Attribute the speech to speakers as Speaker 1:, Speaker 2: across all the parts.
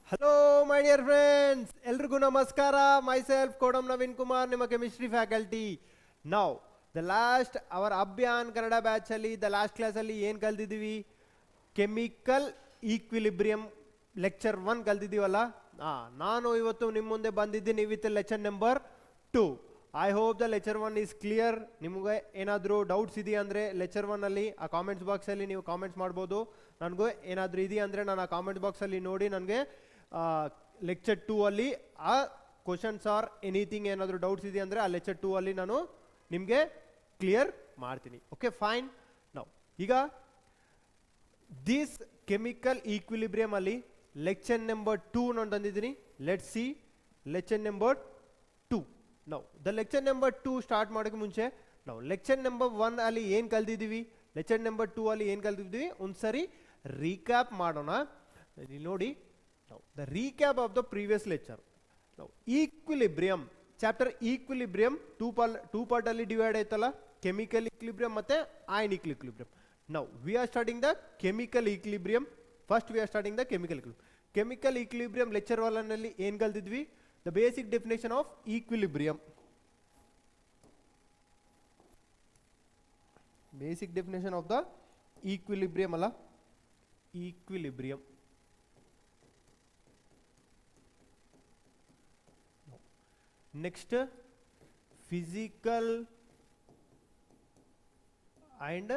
Speaker 1: Hello my dear friends, ಎಲ್ರಿಗೂ ನಮಸ್ಕಾರ. My self ಕೋಡಮ್ Naveen Kumar, ನಿಮ್ಮ ಕೆಮಿಸ್ಟ್ರಿ ಫ್ಯಾಕಲ್ಟಿ. ನಾವು ಅವರ್ ಅಭಿಯಾನ್ ಕನ್ನಡ ಬ್ಯಾಚಲ್ಲಿ ಲಾಸ್ಟ್ ಕ್ಲಾಸಲ್ಲಿ ಏನು ಕಲ್ತಿದ್ದೀವಿ? Chemical equilibrium lecture 1 ಕಲ್ತಿದ್ದೀವಲ್ಲ. ನಾನು ಇವತ್ತು ನಿಮ್ಮ ಮುಂದೆ ಬಂದಿದ್ದೀನಿ with lecture number 2. I hope the lecture 1 is clear. ನಿಮಗೆ ಏನಾದರೂ ಡೌಟ್ಸ್ ಇದೆಯಾ ಅಂದರೆ ಲೆಕ್ಚರ್ 1ಅಲ್ಲಿ ಆ ಕಾಮೆಂಟ್ಸ್ ಬಾಕ್ಸಲ್ಲಿ ನೀವು ಕಾಮೆಂಟ್ಸ್ ಮಾಡ್ಬೋದು. ನನಗೂ ಏನಾದರೂ ಇದೆಯಾ ಅಂದರೆ ನಾನು ಆ ಕಾಮೆಂಟ್ ಬಾಕ್ಸಲ್ಲಿ ನೋಡಿ ನನಗೆ ಲೆಕ್ಚರ್ 2 ಅಲ್ಲಿ ಆ ಕ್ವಶನ್ಸ್ ಆರ್ ಎನಿಥಿಂಗ್ ಏನಾದರೂ ಡೌಟ್ಸ್ ಇದೆ ಅಂದರೆ ಆ ಲೆಕ್ಚರ್ 2 ಅಲ್ಲಿ ನಾನು ನಿಮಗೆ ಕ್ಲಿಯರ್ ಮಾಡ್ತೀನಿ. Okay, fine. ನಾವು ಈಗ ದಿಸ್ ಕೆಮಿಕಲ್ ಈಕ್ವಿಲಿಬ್ರಿಯಂ ಅಲ್ಲಿ ಲೆಕ್ಚರ್ ನಂಬರ್ 2 ನಾನು ತಂದಿದ್ದೀನಿ. Let's see lecture number 2. ನಾವು ಲೆಕ್ಚರ್ ನಂಬರ್ 2 ಸ್ಟಾರ್ಟ್ ಮಾಡೋಕ್ಕೆ ಮುಂಚೆ ನಾವು ಲೆಕ್ಚರ್ ನಂಬರ್ 1 ಅಲ್ಲಿ ಏನು ಕಲ್ತಿದ್ದೀವಿ, ಲೆಕ್ಚರ್ ನಂಬರ್ 2 ಅಲ್ಲಿ ಏನು ಕಲ್ತಿದ್ದೀವಿ ಒಂದ್ಸರಿ ರೀಕ್ಯಾಪ್ ಮಾಡೋಣ. ಇಲ್ಲಿ ನೋಡಿ, the recap of the previous lecture. Now equilibrium chapter equilibrium two part ಅಲ್ಲಿ ಡಿವೈಡ್ ಆಯ್ತಲ್ಲ, ಕೆಮಿಕಲ್ ಈಕ್ವಿಲಿಬ್ರಿಯಂ ಮತ್ತೆ ionic equilibrium. Now we are studying the chemical equilibrium. First we are studying the chemical equilibrium. Chemical equilibrium lecture 1 ನಲ್ಲಿ ಏನು ಕಲ್ತಿದ್ವಿ? The basic definition of equilibrium. Basic definition of the equilibrium ಅಲ್ಲ, equilibrium. Next, physical and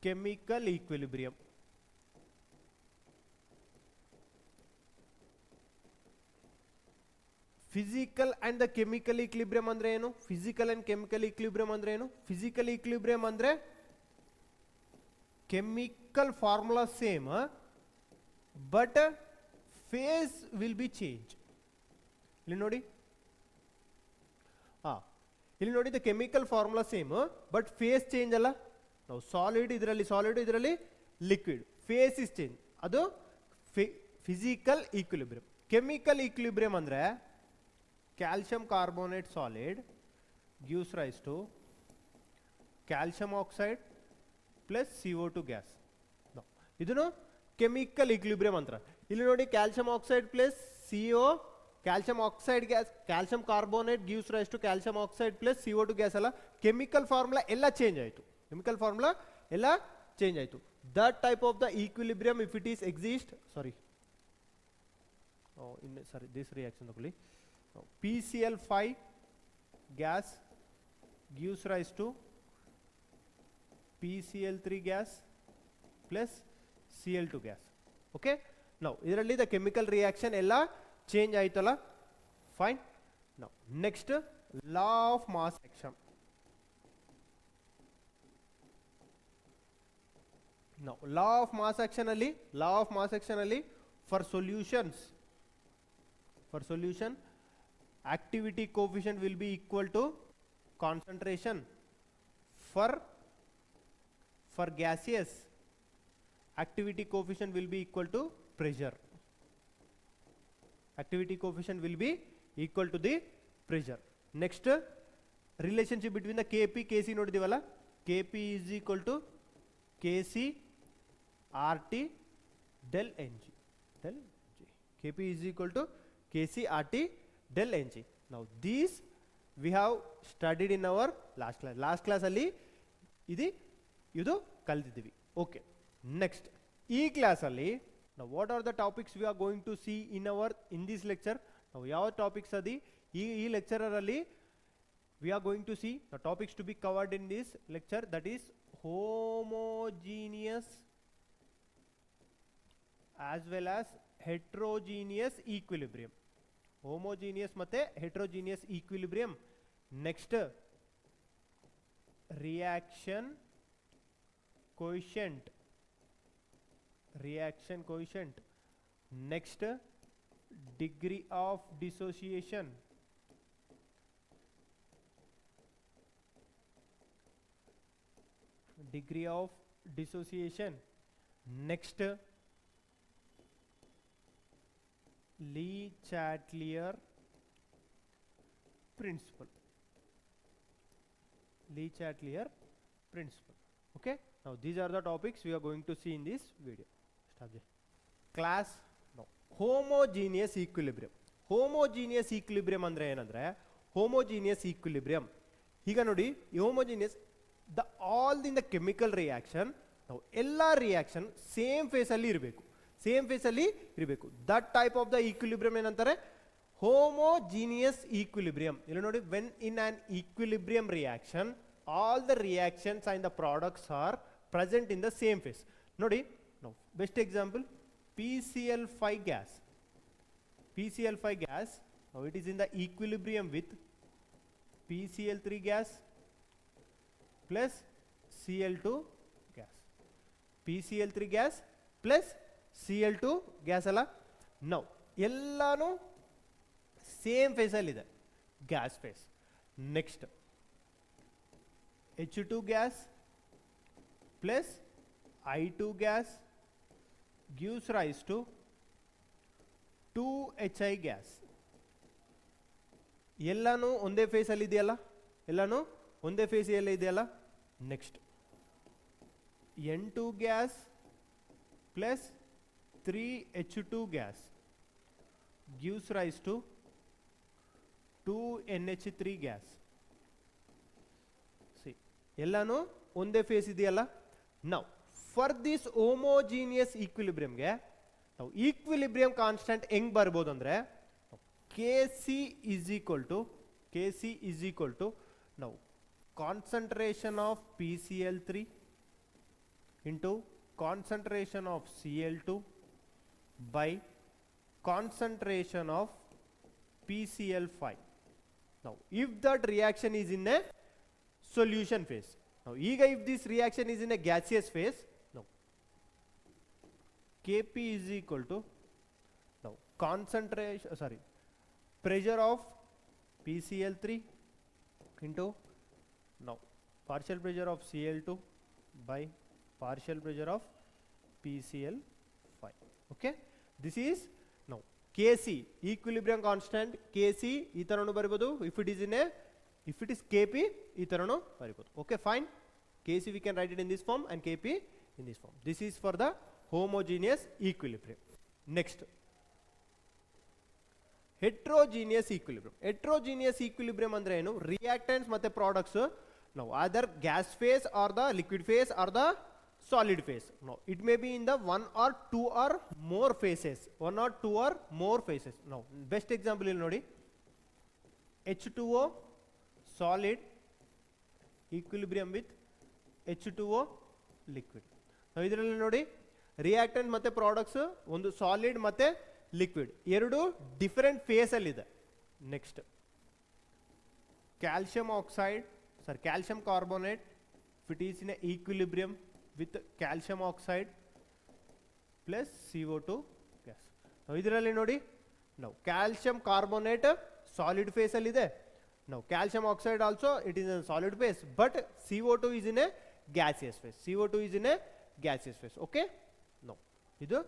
Speaker 1: chemical equilibrium. Physical and the chemical equilibrium ಅಂದ್ರೆ ಏನು? Physical and chemical equilibrium ಅಂದ್ರೆ ಏನು? Physical equilibrium ಅಂದ್ರೆ chemical formula same but phase will be changed. ಇಲ್ಲಿ ನೋಡಿ, ಇಲ್ಲಿ ನೋಡಿ, the chemical formula same but phase change ಅಲ್ಲ. ನಾವು ಸಾಲಿಡ್ ಇದರಲ್ಲಿ ಲಿಕ್ವಿಡ್, ಫೇಸ್ ಇಸ್ ಚೇಂಜ್. ಅದು ಫಿಸಿಕಲ್ ಈಕ್ವಿಲಿಬ್ರಿಯಂ. ಕೆಮಿಕಲ್ ಈಕ್ವಿಲಿಬ್ರಿಯಂ ಅಂದ್ರೆ calcium carbonate solid gives rise to calcium oxide plus CO2 gas. ಇದನ್ನು ಕೆಮಿಕಲ್ ಈಕ್ವಿಲಿಬ್ರಿಯಂ ಅಂತಾರೆ. ಇಲ್ಲಿ ನೋಡಿ, calcium oxide plus calcium oxide gas, calcium carbonate gives rise to calcium oxide plus CO2 gas ಅಲ್ಲ. Chemical formula ಎಲ್ಲ change ಆಯಿತು. That type of the equilibrium if it is exist, this reaction ತಗೊಳ್ಳಿ. PCl5 gas gives rise to PCl3 gas plus Cl2 gas. Okay, ನಾವು ಇದರಲ್ಲಿ the chemical reaction ಎಲ್ಲ change ಆಯ್ತಲ್ಲ. Fine. ನಾವು next law of mass action. ನಾವು law of mass action ಅಲ್ಲಿ for solution activity coefficient will be equal to concentration. For gaseous, activity coefficient will be equal to pressure. Activity coefficient will be equal to the pressure. Next, relationship between the Kp Kc ನೋಡಿದೀವಲ್ಲ, Kp is equal to Kc RT del Ng. Kp is equal to Kc RT del Ng. Now these we have studied in our last class ಅಲ್ಲಿ ಇದು ಕಲಿತಿದ್ದೀವಿ. Okay, next ಈ class ಅಲ್ಲಿ now what are the topics we are going to see in this lecture? ನಾವು ಯಾವ topics ಅದಿ ಈ lecturer ಅಲ್ಲಿ we are going to see the topics to be covered in this lecture, that is homogeneous as well as heterogeneous equilibrium. Homogeneous ಮತ್ತೆ heterogeneous equilibrium. Next reaction coefficient. Next degree of dissociation. Next Le-Chatelier principle. Okay, now these are the topics we are going to see in this video. Start class. Now homogeneous equilibrium. Homogeneous equilibrium ಅಂದರೆ ಏನಂದರೆ, homogeneous equilibrium ಈಗ ನೋಡಿ, ಈ homogeneous all in the chemical reaction, ನಾವು ಎಲ್ಲ reaction same ಫೇಸಲ್ಲಿ ಇರಬೇಕು, same ಫೇಸಲ್ಲಿ ಇರಬೇಕು. That type of the equilibrium ಏನಂತಾರೆ, ಹೋಮೋಜೀನಿಯಸ್ ಈಕ್ವಿಲಿಬ್ರಿಯಂ. ಇಲ್ಲಿ ನೋಡಿ, when in an equilibrium reaction all the reactions and the products are present in the same phase. ನೋಡಿ, ನಾವು best example PCl5 gas. PCl5 gas, now it is in the equilibrium with PCl3 gas plus Cl2 gas. PCl3 gas plus Cl2 gas ಅಲ್ಲ. ನಾವು ಎಲ್ಲಾನು same ಫೇಸಲ್ಲಿದೆ, gas phase. Next H2 gas plus I2 gas gives rise to 2HI gas. ಎಲ್ಲಾನು ಒಂದೇ face ಅಲ್ಲಿ ಇದೆಯಲ್ಲ, ಎಲ್ಲಾನು ಒಂದೇ ಫೇಸ್ ಎಲ್ಲ ಇದೆಯಲ್ಲ. Next N2 gas plus 3H2 gas gives rise to 2NH3 gas. See, ಎಲ್ಲಾನು ಒಂದೇ ಫೇಸ್ ಇದೆಯಲ್ಲ. ನಾವು ಫಾರ್ ದಿಸ್ ಹೋಮೋಜೀನಿಯಸ್ ಈಕ್ವಿಲಿಬ್ರಿಯಂಗೆ ನಾವು ಈಕ್ವಿಲಿಬ್ರಿಯಂ ಕಾನ್ಸ್ಟೆಂಟ್ ಹೆಂಗ್ ಬರ್ಬೋದು ಅಂದರೆ, Kc is equal to ನಾವು concentration of PCl3 into concentration of Cl2 by concentration of PCl5. Now if that reaction is in a solution phase, now if this reaction is in a gaseous phase, now Kp is equal to now pressure of PCl3 into now partial pressure of Cl2 by partial pressure of PCl5. Okay, this is now Kc, equilibrium constant Kc ಈ ತರನು ಬರಿಬಹುದು. if it is Kp ಈ ತರನು ಬರಿಬಹುದು. Okay, fine. Kc we can write it in this form and Kp in this form. This is for the homogeneous equilibrium. Next, heterogeneous equilibrium. Heterogeneous equilibrium ಅಂದ್ರೆ ಏನು, reactants ಮತ್ತೆ products now either gas phase or the liquid phase or the solid phase. No, it may be in the one or two or more phases. Now best example ಇಲ್ಲಿ ನೋಡಿ, H2O solid equilibrium with H2O liquid. ನಾವು ಇದರಲ್ಲಿ ನೋಡಿ, reactant ಮತ್ತೆ products ಒಂದು solid ಮತ್ತೆ liquid ಎರಡು different face ಅಲ್ಲಿ ಇದೆ. Next calcium carbonate, it is in equilibrium with calcium oxide plus CO2 gas. ನಾವು ಇದರಲ್ಲಿ ನೋಡಿ, ನಾವು ಕ್ಯಾಲ್ಸಿಯಂ ಕಾರ್ಬೋನೇಟ್ ಸಾಲಿಡ್ ಫೇಸ್ ಅಲ್ಲಿ ಇದೆ. ನಾವು calcium oxide also it is in solid phase, but CO2 is in a gaseous phase. CO2 is in a gaseous phase. Okay, no, ಇದು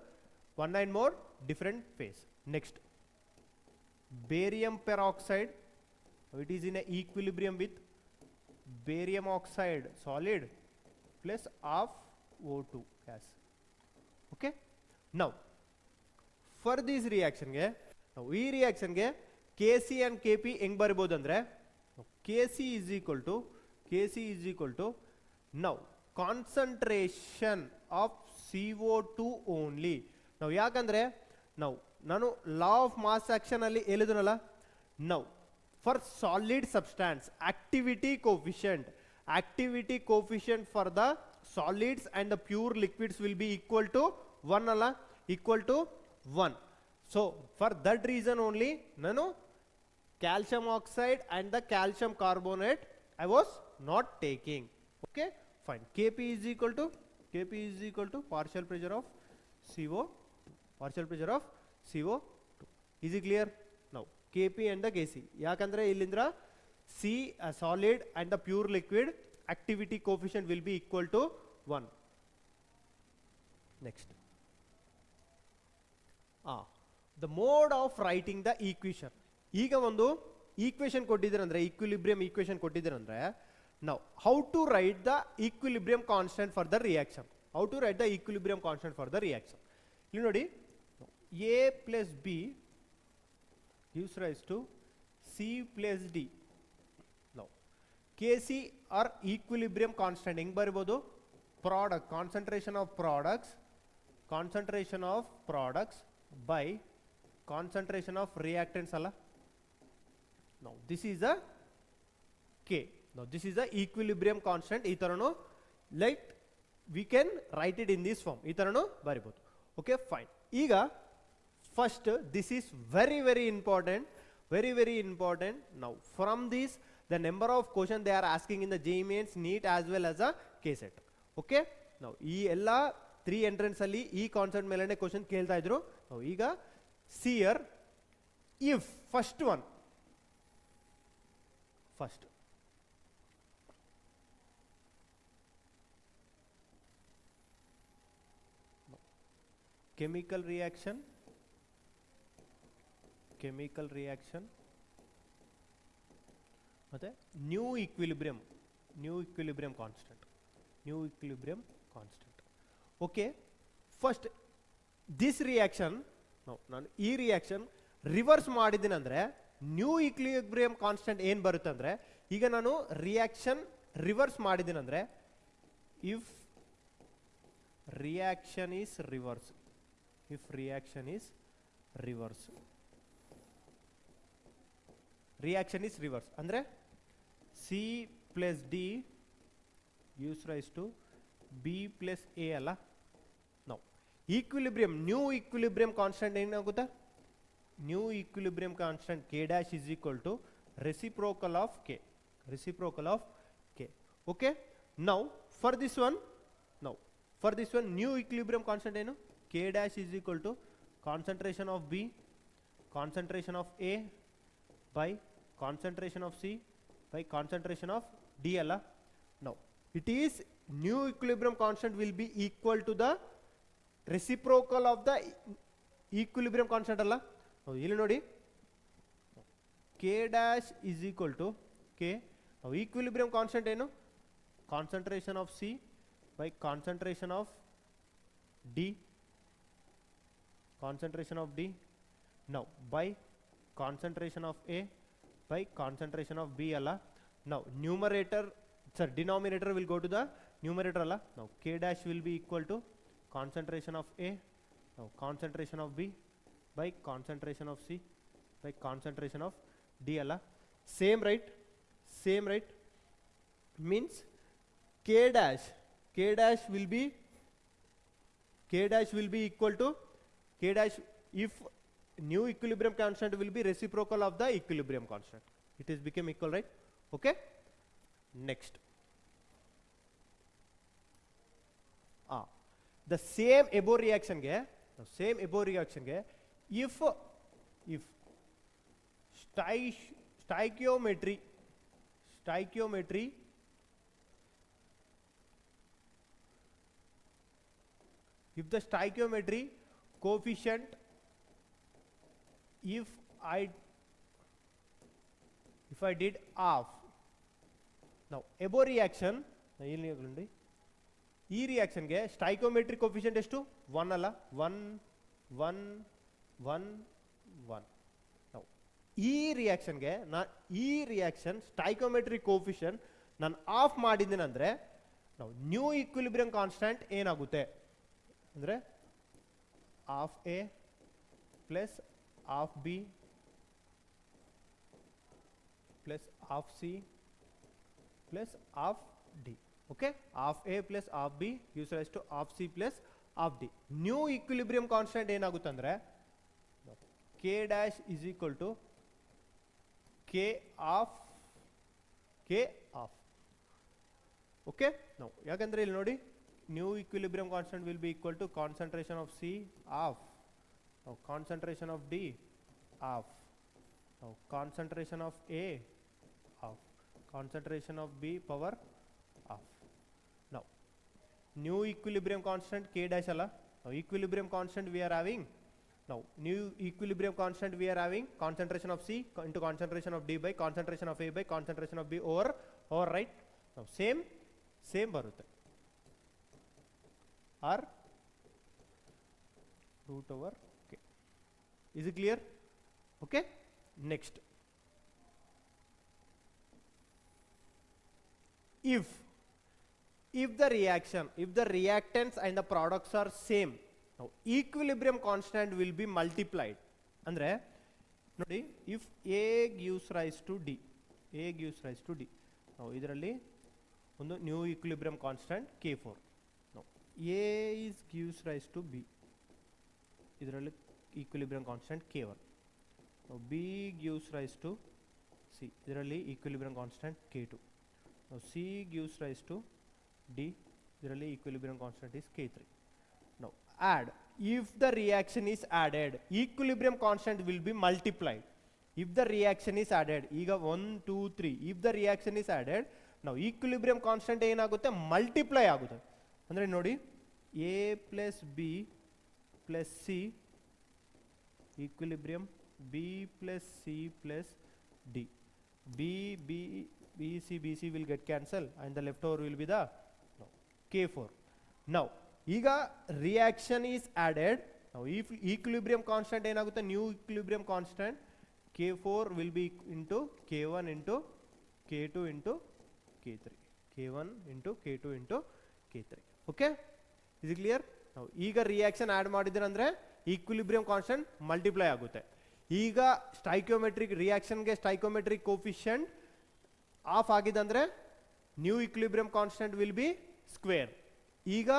Speaker 1: 1 and more different phase. Next, barium peroxide, it is in a equilibrium with barium oxide solid plus of O2 gas. Okay, now for this reaction ಗೆ ನಾವು ಈ reaction ಗೆ Kc and Kp ಹೆಂಗ್ ಬರಬಹುದು ಅಂದ್ರೆ, Kc is equal to now concentration of CO2 only. ನಾವು ಯಾಕಂದ್ರೆ ನಾನು ಲಾ ಆಫ್ ಮಾಸ್ ಆಕ್ಷನ್ ಅಲ್ಲಿ ಹೇಳಿದ್ನಲ್ಲ, ನಾವು for solid substance activity coefficient for the solids and the pure liquids will be equal to 1. So for that reason only nanu calcium oxide and the calcium carbonate I was not taking. Okay, fine. Kp is equal to partial pressure of CO2. Is it clear? Now Kp and the Kc, yakandre illindra C a solid and the pure liquid activity coefficient will be equal to 1. Next, the mode of writing the equation. ಈಗ ಒಂದು equation ಕೊಟ್ಟಿದ್ದಾರೆ ಅಂದ್ರೆ, equilibrium equation ಕೊಟ್ಟಿದ್ದಾರೆ ಅಂದ್ರೆ, now how to write the equilibrium constant for the reaction. ಇಲ್ಲಿ ನೋಡಿ, A plus B gives rise to C plus D. Now Kc or equilibrium constant ಹೆಂಗ್ ಬರಬಹುದು? Product, concentration of products by concentration of reactants ಅಲ್ಲ. Now this is a K. Now this is a equilibrium constant. ಈ ತರನು like we can write it in this form. ಈ ತರನು ಬರಿಬಹುದು. Okay, fine. ಈಗ first this is very important, very important. Now from this the number of questions they are asking in the JEE Mains, NEET as well as a KCET. Okay, now ಈ ಎಲ್ಲ 3 entrance ಅಲ್ಲಿ ಈ concept ಮೇಲೆನೆ question ಕೇಳ್ತಾ ಇದ್ರು. ನಾವು ಈಗ see here, if first chemical reaction ಮತ್ತೆ new equilibrium constant. Okay, first this reaction, ನಾನು ಈ ರಿಯಾಕ್ಷನ್ ರಿವರ್ಸ್ ಮಾಡಿದ್ದೀನಿ ಅಂದ್ರೆ ನ್ಯೂ ಈಕ್ವಿಲಿಬ್ರಿಯಂ ಕಾನ್ಸ್ಟೆಂಟ್ ಏನು ಬರುತ್ತೆ ಅಂದ್ರೆ, ಈಗ ನಾನು ರಿಯಾಕ್ಷನ್ ರಿವರ್ಸ್ ಮಾಡಿದ್ದೀನಿ ಅಂದ್ರೆ ಇಫ್ ರಿಯಾಕ್ಷನ್ ಈಸ್ ರಿವರ್ಸ್ ಅಂದ್ರೆ C plus D gives rise to B plus A ಅಲ್ಲ. ನಾವು ಈಕ್ವಿಲಿಬ್ರಿಯಂ ನ್ಯೂ ಈಕ್ವಿಲಿಬ್ರಿಯಂ ಕಾನ್ಸ್ಟೆಂಟ್ ಏನಾಗುತ್ತೆ? New equilibrium constant K dash is equal to reciprocal of K. Okay, now for this one new equilibrium constant ಏನು? K dash is equal to concentration of B, concentration of A by concentration of C by concentration of D ಅಲ್ಲ. Now it is new equilibrium constant will be equal to the reciprocal of the equilibrium constant ಅಲ್ಲ. ಇಲ್ಲಿ ನೋಡಿ K dash is equal to K. now equilibrium constant ಏನು? concentration of C by concentration of D, now by concentration of A by concentration of B ಅಲ್ಲ. now denominator will go to the numerator ಅಲ್ಲ. now K dash will be equal to concentration of A, now concentration of B by concentration of C by concentration of D ಅಲ್ಲ. same right means K dash will be equal to K dash if new equilibrium constant will be reciprocal of the equilibrium constant. It is become equal, right? Okay, next the same above reaction ge if stoichiometry if the stoichiometry coefficient if I did half. now above reaction ಈ ರಿಯಾಕ್ಷನ್ಗೆ ಸ್ಟೈಕೋಮೆಟ್ರಿಕ್ coefficient ಎಷ್ಟು? 1 ಅಲ್ಲ, 1 1 1 1. ನಾವು ಈ reaction ಸ್ಟೈಕೋಮೆಟ್ರಿಕ್ coefficient ನಾನು of ಮಾಡಿದ್ದೀನಿ ಅಂದರೆ ನಾವು new equilibrium constant ಏನಾಗುತ್ತೆ ಅಂದರೆ half A plus half B plus half C plus half D. Okay, half A plus half B gives rise to half C plus half D. New equilibrium constant ಏನಾಗುತ್ತೆ ಅಂದ್ರೆ K dash is equal to K half. Okay, now ಯಾಕಂದ್ರೆ ಇಲ್ಲಿ ನೋಡಿ new equilibrium constant will be equal to concentration of C half, now concentration of D half, now concentration of A half, concentration of B power half. Now new equilibrium constant K dash alla. Now equilibrium constant we are having, now new equilibrium constant we are having concentration of C into concentration of D by concentration of A by concentration of B over right. Now same barutte or root over K. Is it clear? Okay. Next, if the reactants and the products are same, now equilibrium constant will be multiplied. Andre nodi, if A gives rise to D, now idralli ಒಂದು new equilibrium constant K4. now A gives rise to B, idralli equilibrium constant K1. now B gives rise to C, idralli equilibrium constant K2. now C gives rise to D, idralli equilibrium constant is K3. now add, if the reaction is added, equilibrium constant will be multiplied. If the reaction is added, iga 1 2 3, if the reaction is added, now equilibrium constant ಏನಾಗುತ್ತೆ, multiply ಆಗುತ್ತೆ. ಅಂದ್ರೆ ನೋಡಿ, A plus B plus C equilibrium, B plus C plus D, B C will get cancelled and the leftover will be the K4. now ಈಗ reaction is added, now if equilibrium constant ಏನಾಗುತ್ತೆ, new equilibrium constant K4 will be into K1 into K2 into K3, K1 into K2 into K3. okay, is it clear? now ಈಗ reaction add ಮಾಡಿದ್ರೆ ಅಂದ್ರೆ equilibrium constant multiply ಆಗುತ್ತೆ. ಈಗ ಸ್ಟೈಕೋಮೆಟ್ರಿಕ್ ರಿಯಾಕ್ಷನ್ಗೆ ಸ್ಟೈಕೋಮೆಟ್ರಿಕ್ coefficient of ಆಗಿದೆ ಅಂದ್ರೆ new equilibrium constant will be square. ಈಗ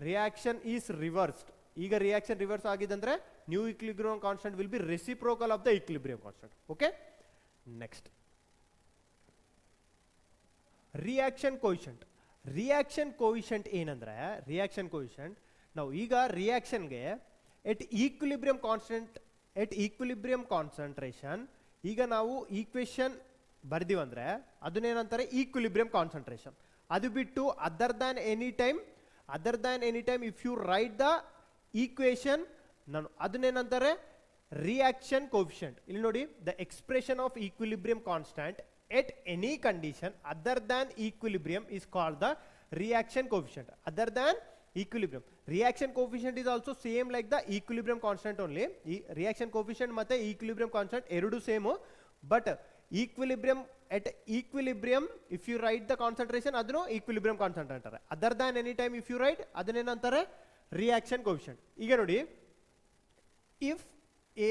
Speaker 1: reaction is reversed, ಈಗ reaction reverse ಆಗಿದೆ ಅಂದ್ರೆ new equilibrium constant will be reciprocal of the equilibrium constant. Okay, next reaction quotient. Reaction quotient ಏನಂದ್ರೆ, reaction quotient ನಾವು ಈಗ ರಿಯಾಕ್ಷನ್ಗೆ at equilibrium constant, at equilibrium concentration, ಈಗ ನಾವು ಈಕ್ವೇಶನ್ ಬರ್ದಿವಂದ್ರೆ ಅದನ್ನೇನಂತಾರೆ ಈಕ್ವಿಲಿಬ್ರಿಯಂ ಕಾನ್ಸಂಟ್ರೇಷನ್. ಅದು ಬಿಟ್ಟು other than any time if you write the equation, ನಾನು ಅದನ್ನೇನಂತಾರೆ ರಿಯಾಕ್ಷನ್ ಕೋಫಿಷಿಯಂಟ್. ಇಲ್ಲಿ ನೋಡಿ, the expression of equilibrium constant at any condition other than equilibrium is called the reaction coefficient. Other than equilibrium, reaction coefficient is also same like the equilibrium constant only. Reaction coefficient ಮತ್ತೆ equilibrium constant ಎರಡು same, but equilibrium, at equilibrium if you write the concentration ಅದನ್ನು equilibrium constant ಅಂತಾರೆ. other than any time if you write ಅದನ್ನೇನಂತಾರೆ reaction coefficient. ಈಗ ನೋಡಿ, if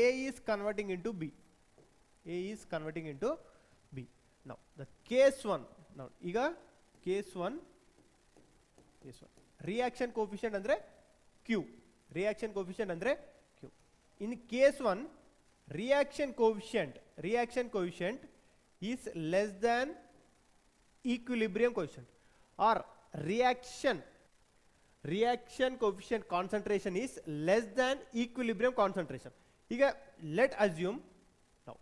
Speaker 1: A is converting into B, A is converting into B. Now the case 1, now ಈಗ case 1 reaction coefficient ಅಂದ್ರೆ Q, reaction coefficient ಅಂದ್ರೆ Q. in case 1 reaction coefficient is less than equilibrium coefficient, or reaction coefficient concentration is less than equilibrium concentration. ಈಗ let assume now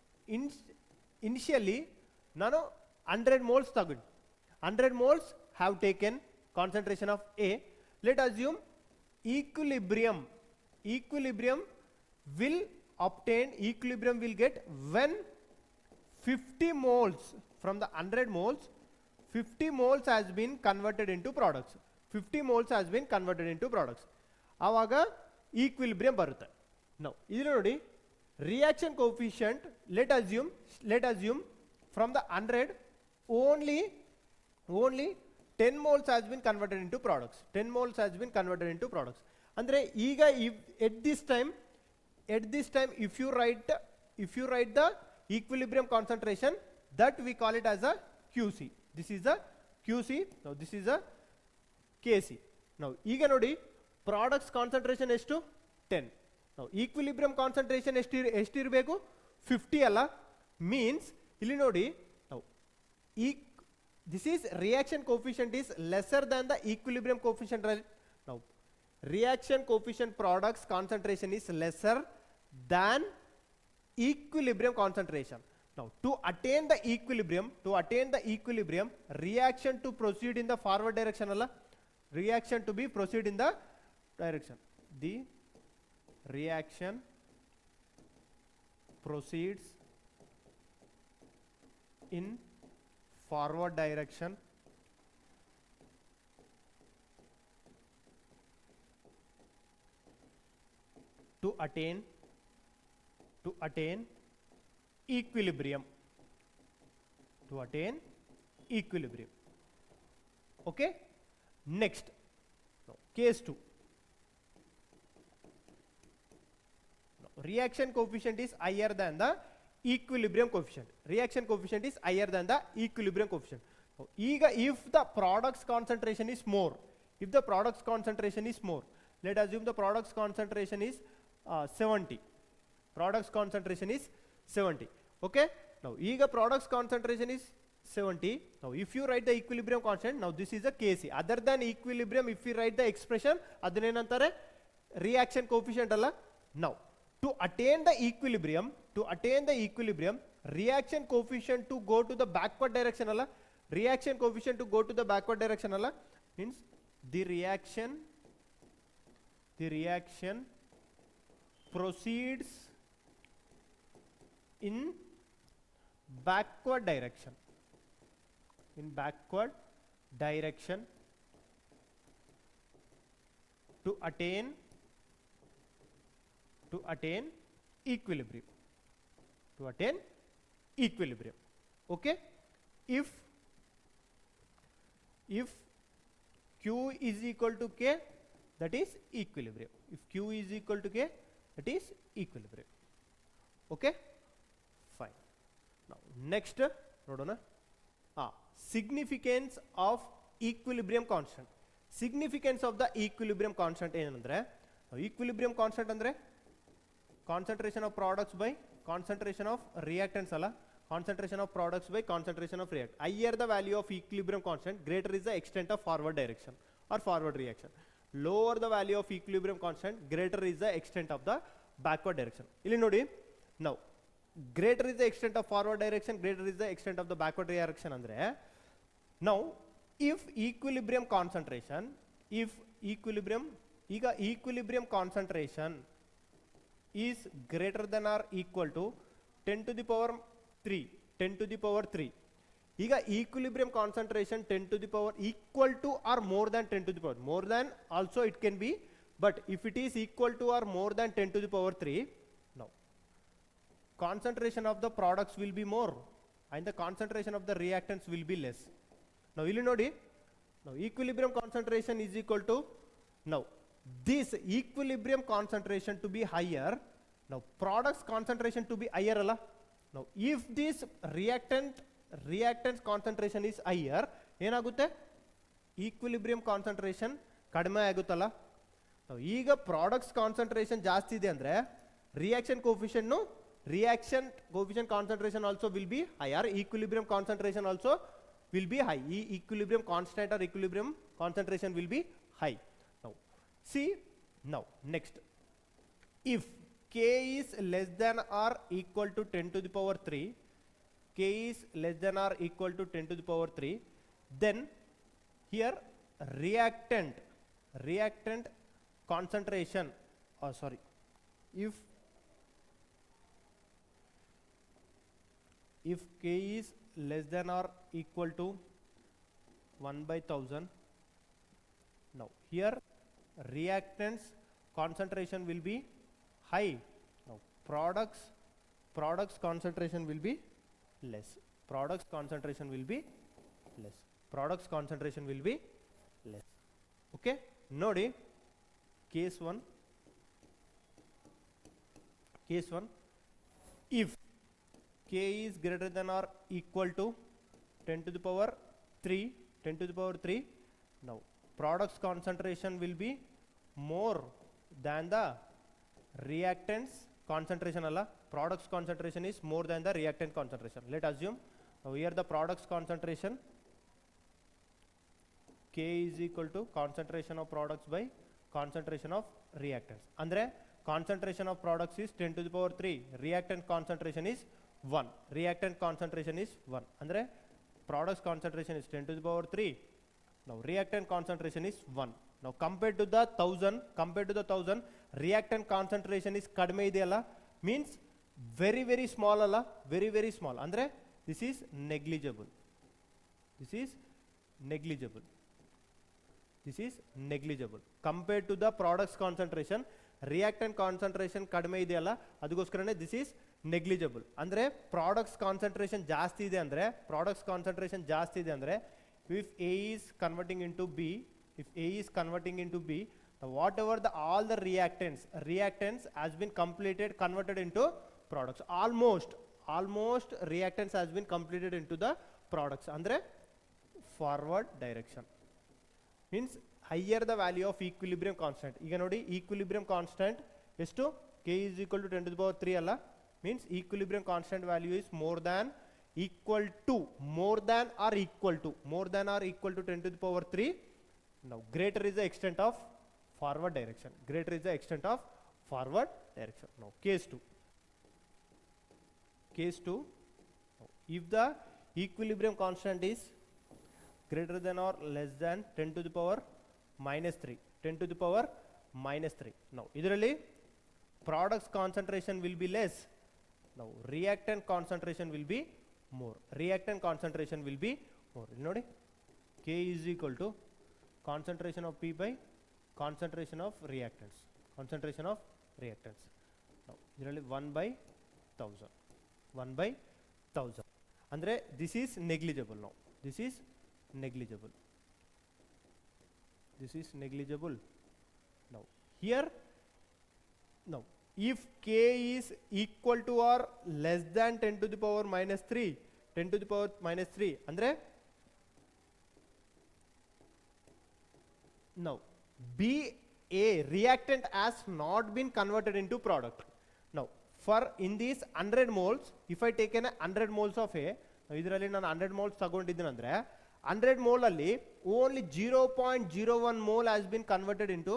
Speaker 1: initially ನಾನು 100 moles ತಗೊಂಡು 100 moles have taken concentration of A. let assume equilibrium will obtain, equilibrium will get when 50 moles from the 100 moles 50 moles has been converted into products, 50 moles has been converted into products. ಆವಾಗ equilibrium ಬರುತ್ತೆ. now ಇಲ್ಲಿ ನೋಡಿ, reaction coefficient let assume from the 100 only 10 moles has been converted into products, 10 moles has been converted into products. andre iga at this time if you write the equilibrium concentration, that we call it as a QC. this is a QC, now this is a KC. now iga nodi, products concentration ಎಷ್ಟು 10, now equilibrium concentration ಎಷ್ಟು ಇರಬೇಕು 50 ಅಲ್ಲ, means ಇಲ್ಲಿ ನೋಡಿ, now this is reaction coefficient is lesser than the equilibrium coefficient, right? now reaction coefficient products concentration is lesser than equilibrium concentration. now to attain the equilibrium reaction to proceed in the forward direction alla, reaction to be proceed in the direction, the reaction proceeds in forward direction to attain to attain equilibrium. To attain equilibrium. Okay. Next, now, case 2. Now, reaction coefficient is higher than the equilibrium coefficient. Reaction coefficient is higher than the equilibrium coefficient. Now, if the product's concentration is more, if the product's concentration is more, let us assume the product's concentration is 70. Product's concentration is 70. Okay. Now, eager product's concentration is 70. Now, if you write the equilibrium constant, now this is a Kc. Other than equilibrium, if we write the expression, adanenantare reaction coefficient alla. Now, to attain the equilibrium, reaction coefficient to go to the backward direction alla. Reaction coefficient to go to the backward direction alla means the reaction proceeds in backward direction. In backward direction to attain equilibrium. To attain equilibrium. Okay. If Q is equal to K, that is equilibrium. If Q is equal to K, that is equilibrium. Okay. Fine. Now next, nodona. Significance of equilibrium constant. Significance of the equilibrium constant ಏನಂದ್ರೆ equilibrium constant ಅಂದ್ರೆ concentration of products by concentration of reactants ಅಲ್ಲ, concentration of products by concentration of reactants. Higher the value of equilibrium constant, greater is the extent of forward direction or forward reaction. Lower the value of equilibrium constant, greater is the extent of the backward direction. ಇಲ್ಲಿ ನೋಡಿ, now greater is the extent of forward direction, greater is the extent of the backward reaction andre. Now if equilibrium concentration is greater than or equal to 10 to the power 3. ಈಗ equilibrium concentration 10 to the power equal to or more than 10 to the power, more than also it can be, but if it is equal to or more than 10 to the power 3, now concentration of the products will be more and the concentration of the reactants will be less. Now ಇಲ್ಲಿ ನೋಡಿ, now equilibrium concentration is equal to, now this equilibrium concentration to be higher, now products concentration to be higher alla. Now if this reactants concentration is higher, ಏನಾಗುತ್ತೆ, equilibrium concentration ಕಡಿಮೆ ಆಗುತ್ತಲ್ಲ. ನಾವು ಈಗ products concentration ಜಾಸ್ತಿ ಇದೆ ಅಂದ್ರೆ reaction coefficient concentration also will be higher, equilibrium concentration also will be high. Equilibrium constant or equilibrium concentration will be high. Now see, now next, if K is less than or equal to 10 to the power 3, K is less than or equal to 10 to the power 3, then here reactant concentration, if K is less than or equal to 1/1000, now here reactants concentration will be high. Now products concentration will be less. Products concentration will be less. Products concentration will be less. Okay. Nodi, case 1, if K is greater than or equal to 10 to the power 3, now products concentration will be more than the reactants concentration alla. Products concentration is more than the reactant concentration. Let us assume now here the products concentration K is equal to concentration of products by concentration of reactants. Andre concentration of products is 10 to the power 3, reactant concentration is 1. Reactant concentration is 1. Andre products concentration is 10 to the power 3. Now reactant concentration is 1. Now compared to the 1000, reactant concentration is kadme ideyalla, means very small alla, very small. Andre this is negligible. Compared to the products concentration, reactant concentration ಕಡಿಮೆ ಇದೆಯಲ್ಲ ಅದಕ್ಕೋಸ್ಕರನೇ this is negligible. ಅಂದರೆ products concentration ಜಾಸ್ತಿ ಇದೆ ಅಂದರೆ if A is converting into B, whatever all the reactants has been converted into products. Almost reactants has been completed into the products. Andre forward direction means higher the value of equilibrium constant. ಈಗ ನೋಡಿ equilibrium constant ಎಷ್ಟು k is equal to 10 to the power 3 ಅಲ್ಲ, means equilibrium constant value is more than or equal to 10 to the power 3. Now greater is the extent of forward direction. Now case 2, if the equilibrium constant is greater than or less than 10 to the power minus 3. Now idralli products concentration will be less. Now reactant concentration will be more. Nodi k is equal to concentration of P by concentration of reactants. Now idralli 1 by 1000. Andre this is negligible. Now this is negligible. Now here, now if k is equal to or less than 10 to the power minus 3, andre now B a reactant has not been converted into product. Now for in these 100 moles, if I take 100 moles of A, ಇದರಲ್ಲಿ ನಾನು 100 moles ತಗೊಂಡಿದ್ದೀನಿ ಅಂದರೆ 100 mole ಅಲ್ಲಿ only 0.01 mole has been converted into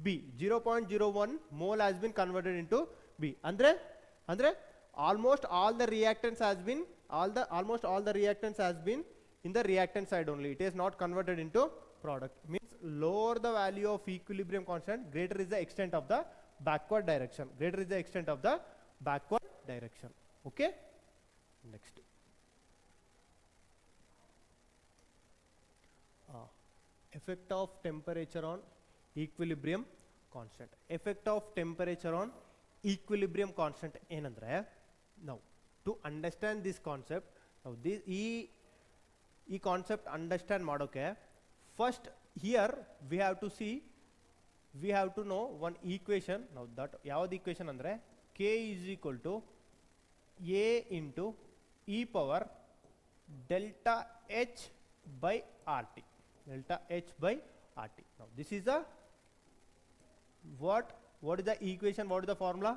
Speaker 1: B. 0.01 mole has been converted into B. ಅಂದ್ರೆ almost all the reactants has been in the reactant side only. It is not converted into product. Means lower the value of equilibrium constant, greater is the extent of the backward direction. Okay, next effect of temperature on equilibrium constant. ಏನಂದ್ರೆ now to understand this concept, now this ಈ concept understand ಮಾಡೋಕೆ first here we have to know one equation. Now that ಯಾವ್ದು equation ಅಂದ್ರೆ k is equal to a into e power delta h by rt. Now this is the what is the equation, what is the formula?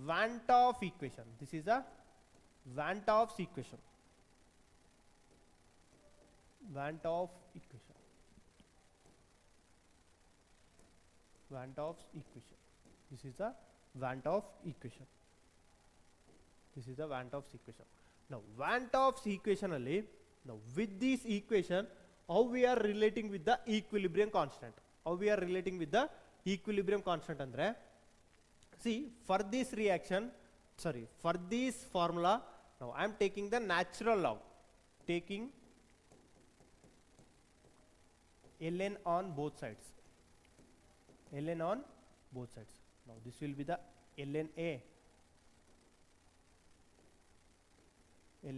Speaker 1: Van 't Hoff equation. This is the Van 't Hoff's equation. This is the Van 't Hoff equation. Now Van 't Hoff's equation alli, now with this equation how we are relating with the equilibrium constant. Andre see, for this formula, now I am taking the natural log, taking ln on both sides. Now this will be the ln A,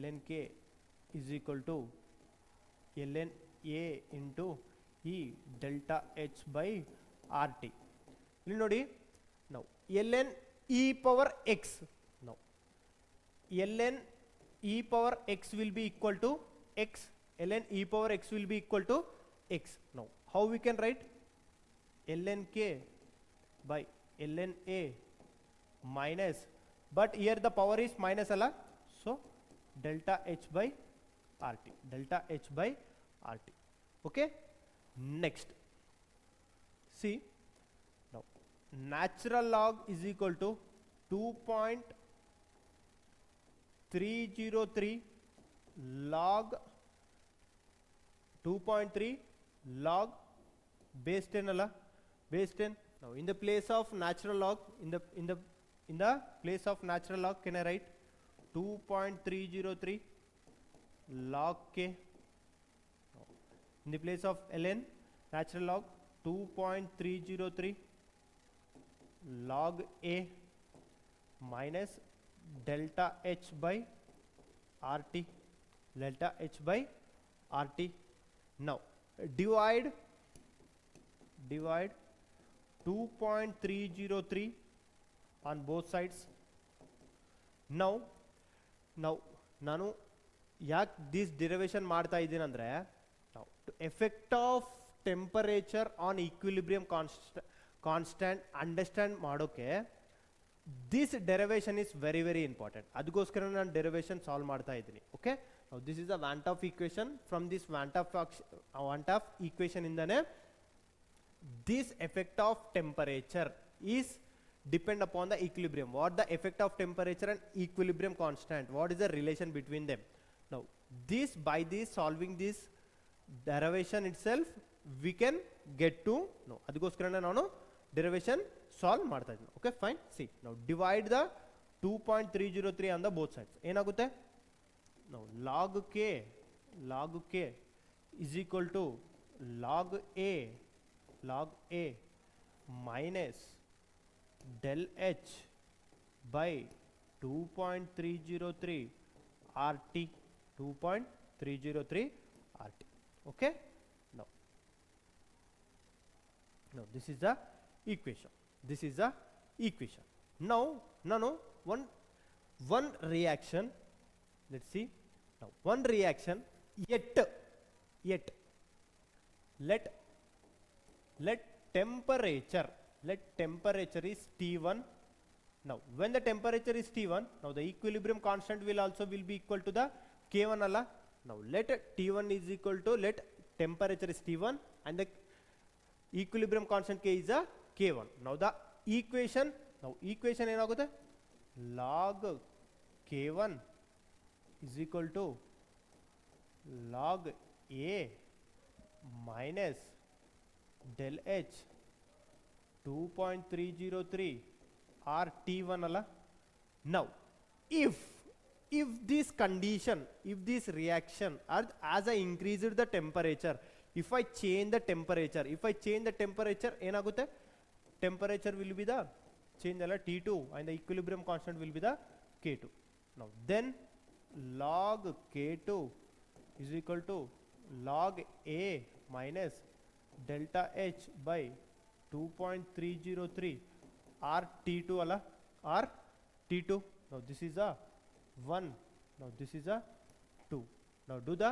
Speaker 1: ln k is equal to ln A into E delta H by RT. ಇಲ್ಲಿ ನೋಡಿ, now ln e power x, now ln e power x will be equal to x. Now how we can write? ln k by ln A minus, but here the power is minus alla, so delta H by RT. Okay, next see, now natural log is equal to 2.303 log 2.3 log base 10 alla, base 10. Now in the place of natural log, in the place of natural log, can I write 2.303 log k? In the place of ln natural log 2.303 log A minus delta H by RT, delta H by RT. Now divide 2.303 on both sides. now ನಾನು ಯಾಕೆ this derivation ಮಾಡ್ತಾ ಇದ್ದೀನಿ ಅಂದರೆ, effect of temperature on equilibrium constant understand ಮಾಡೋಕ್ಕೆ this derivation is very very important. ಅದಕ್ಕೋಸ್ಕರ ನಾನು derivation solve ಮಾಡ್ತಾ ಇದ್ದೀನಿ. Okay, this is a van't Hoff equation. From this van't Hoff equation ಇಂದಾನೆ this effect of temperature is depend upon the equilibrium. What the effect of temperature and equilibrium constant, what is the relation between them? Now this, by this solving this derivation itself we can get to know. ಅದಕ್ಕೋಸ್ಕರ ನಾನು derivation solve ಮಾಡ್ತಾ ಇದ್ದೀನಿ. Okay, fine. See, now divide the 2.303 on the both sides. ಏನಾಗುತ್ತೆ? now log k is equal to log A minus del H by 2.303 RT, 2.303 RT. Okay, now this is the equation. Now one reaction, let's see. Now one reaction yet let temperature is T1. now when the temperature is T1, now the equilibrium constant will be equal to the K1 alla. now let T1 is equal to, let temperature is T1 and the equilibrium constant K is a K1. now the equation ಏನಾಗುತ್ತೆ? log K1 is equal to log A minus del H 2.303 R T1 alla. now if this condition, if this reaction, as I increased the temperature, if I change the temperature ಏನಾಗುತ್ತೆ? temperature will be the change alla T2 and the equilibrium constant will be the K2. now then log K2 is equal to log A minus delta H by 2.303 R T2 alla, R T2. now this is a 1, now this is a 2. now do the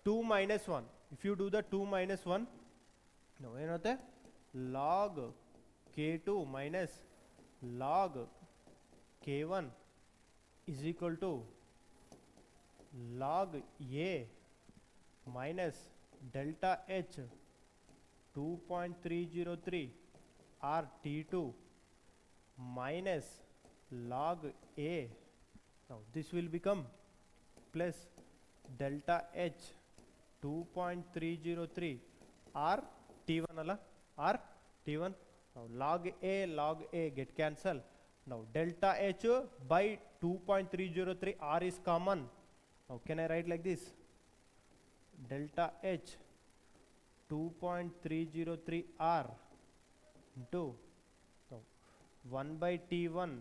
Speaker 1: 2 minus 1. if you do the 2 minus 1, now ಏನಾಗುತ್ತೆ? log K2 minus log K1 is equal to log A minus delta H 2.303 R T2 minus log A. now this will become plus delta H 2.303 R T1 alla, R T1. now log A get cancel. now delta H by 2.303 R is common. now can I write like this? delta H 2.303 R into 1 by T1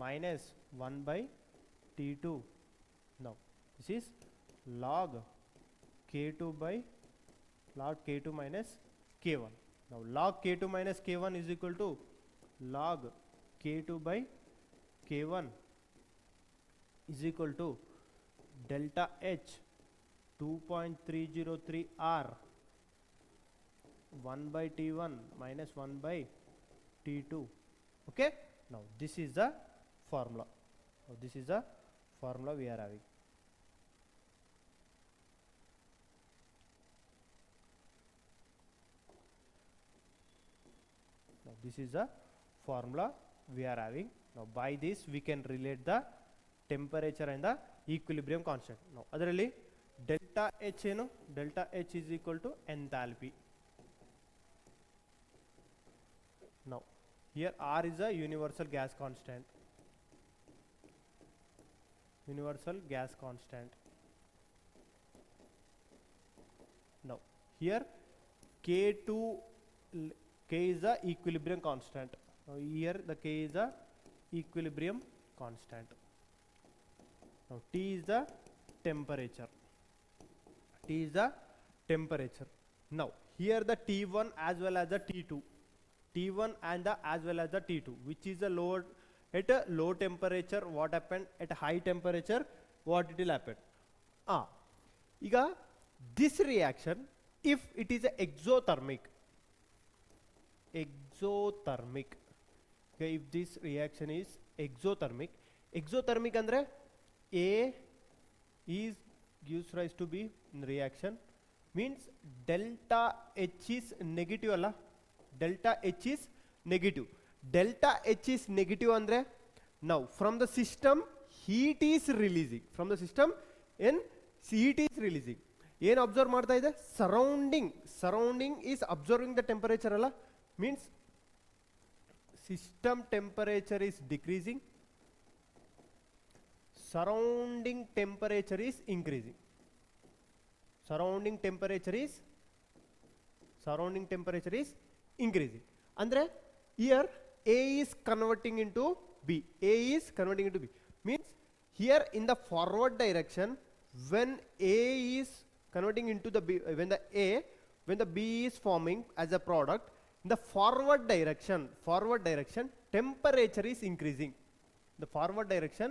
Speaker 1: minus 1 by T2. now this is log K2 by log K2 minus K1. now log K2 minus K1 is equal to log K2 by K1 is equal to delta H 2.303 R 1 by T1 minus 1 by T2. okay, now this is the formula. we are having. now this is the formula we are having. now by this we can relate the temperature and the equilibrium constant. now ಅದರಲ್ಲಿ delta H ಏನು? delta H is equal to enthalpy. now here R is a universal gas constant. now here K2, K is the equilibrium constant. Now here the K is the equilibrium constant. Now T is the temperature. T is the temperature. Now here the T1 as well as the T2. T1 and the as well as the T2, which is the lower at a low temperature. What happened at a high temperature? What it will happen? Iga this reaction, if it is a exothermic, okay, if this reaction is exothermic andre A is gives rise to B reaction, means delta H is negative alla, delta H is negative. Delta H is negative andre, now from the system heat is releasing, from the system in heat is releasing. ಏನು absorb ಮಾಡ್ತಾ ಇದೆ? Surrounding is absorbing the temperature ಅಲ್ಲ, means system temperature is decreasing, surrounding temperature is increasing. Surrounding temperature is increasing ಅಂದ್ರೆ here A is converting into B. Means here in the forward direction, when A is converting into the B, when the B is forming as a product, in the forward direction, temperature is increasing. The forward direction,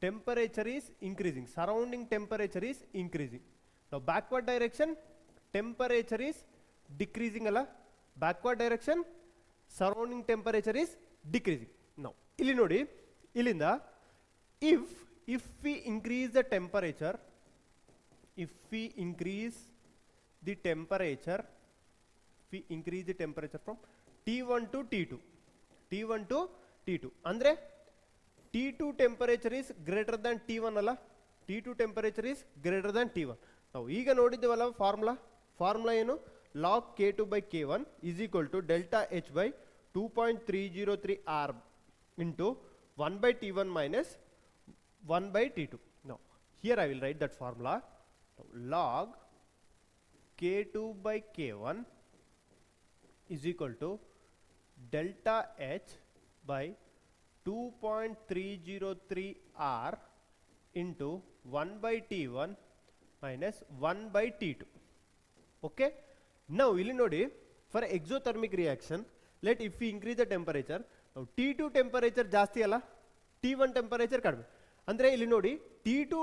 Speaker 1: temperature is increasing. Surrounding temperature is increasing. Now backward direction, temperature is decreasing. Backward direction, surrounding temperature is decreasing. Now ಇಲ್ಲಿ ನೋಡಿ, ಇಲ್ಲಿಂದ if we increase the temperature, from T1 to T2 ಅಂದ್ರೆ T2 temperature is greater than T1 ಅಲ್ಲ, T2 temperature is greater than T1. ನಾವು ಈಗ ನೋಡಿದ್ದೇವಲ್ಲ formula ಏನು? log K2 by K1 is equal to delta H by 2.303 R into 1 by T1 minus 1 by T2. Now here I will write that formula. Now, log K2 by K1 is equal to delta H by 2.303 R into 1 by T1 minus 1 by T2. Okay. Now ಇಲ್ಲಿ ನೋಡಿ, for exothermic reaction, let if we increase the temperature, now T2 temperature ಜಾಸ್ತಿ ಅಲ್ಲ, T1 temperature ಕಡಿಮೆ. ಅಂದ್ರೆ ಇಲ್ಲಿ ನೋಡಿ, T2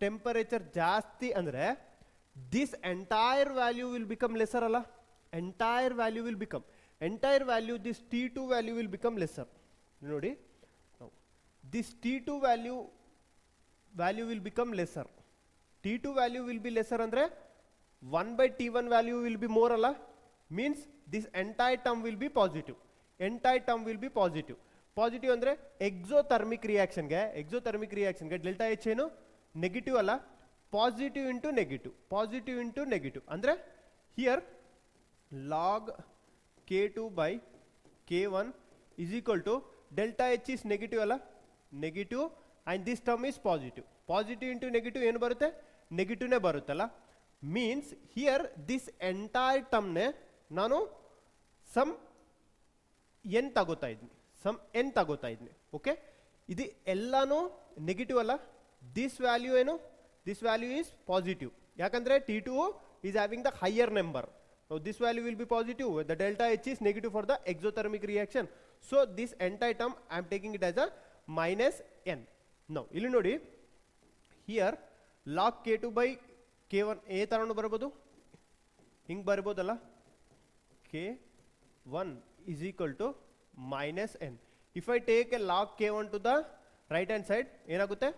Speaker 1: temperature ಜಾಸ್ತಿ ಅಂದ್ರೆ this entire value will become lesser ಅಲ್ಲ, entire value this T2 value will become lesser. ನೋಡಿ, now this T2 value will become lesser. T2 value will be lesser ಅಂದ್ರೆ 1 by T1 value will be more alla, means this entire term will be positive. Positive andre exothermic reaction ge delta H ಏನು negative ಅಲ್ಲ, positive into negative ಅಂದ್ರೆ here log K2 by K1 is equal to delta H is negative ಅಲ್ಲ, negative, and this term is positive into negative ಏನು ಬರುತ್ತೆ? Negative ನೇ ಬರುತ್ತಲ್ಲ. means here this entire term ne nanu some n ತಗೋತಾ ಇದ್ದೀನಿ. Okay, ಇದು ಎಲ್ಲಾನು negative ಅಲ್ಲ, this value ಏನು? this value is positive. ಯಾಕಂದ್ರೆ T2 is having the higher number. Now this value will be positive. The delta H is negative for the exothermic reaction. So this entire term I am taking it as a minus n. Now ಇಲ್ಲಿ ನೋಡಿ, here log K2 by K1 A ತರನು ಬರಬಹುದು, ಹಿಂಗ್ ಬರಬಹುದಲ್ಲ, K1 is equal to minus n. If I take a log K1 to the right hand side, ಏನಾಗುತ್ತೆ?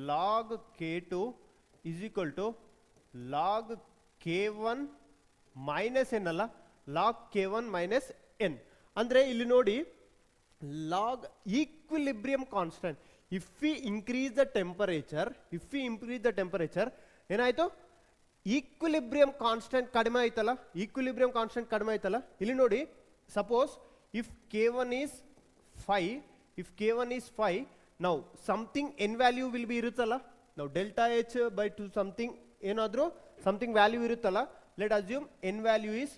Speaker 1: log K2 is equal to log K1 minus n ಅಲ್ಲ, log K1 minus n. ಅಂದ್ರೆ ಇಲ್ಲಿ ನೋಡಿ, log equilibrium constant, if we increase the temperature, ಏನಾಯ್ತು? Equilibrium constant ಕಡಿಮೆ ಆಯ್ತಲ್ಲ, ಇಲ್ಲಿ ನೋಡಿ, suppose if K1 is 5, now something n value will be ಇರುತ್ತಲ್ಲ, now delta H by 2 something ಏನಾದ್ರೂ something value ಇರುತ್ತಲ್ಲ, let assume n value is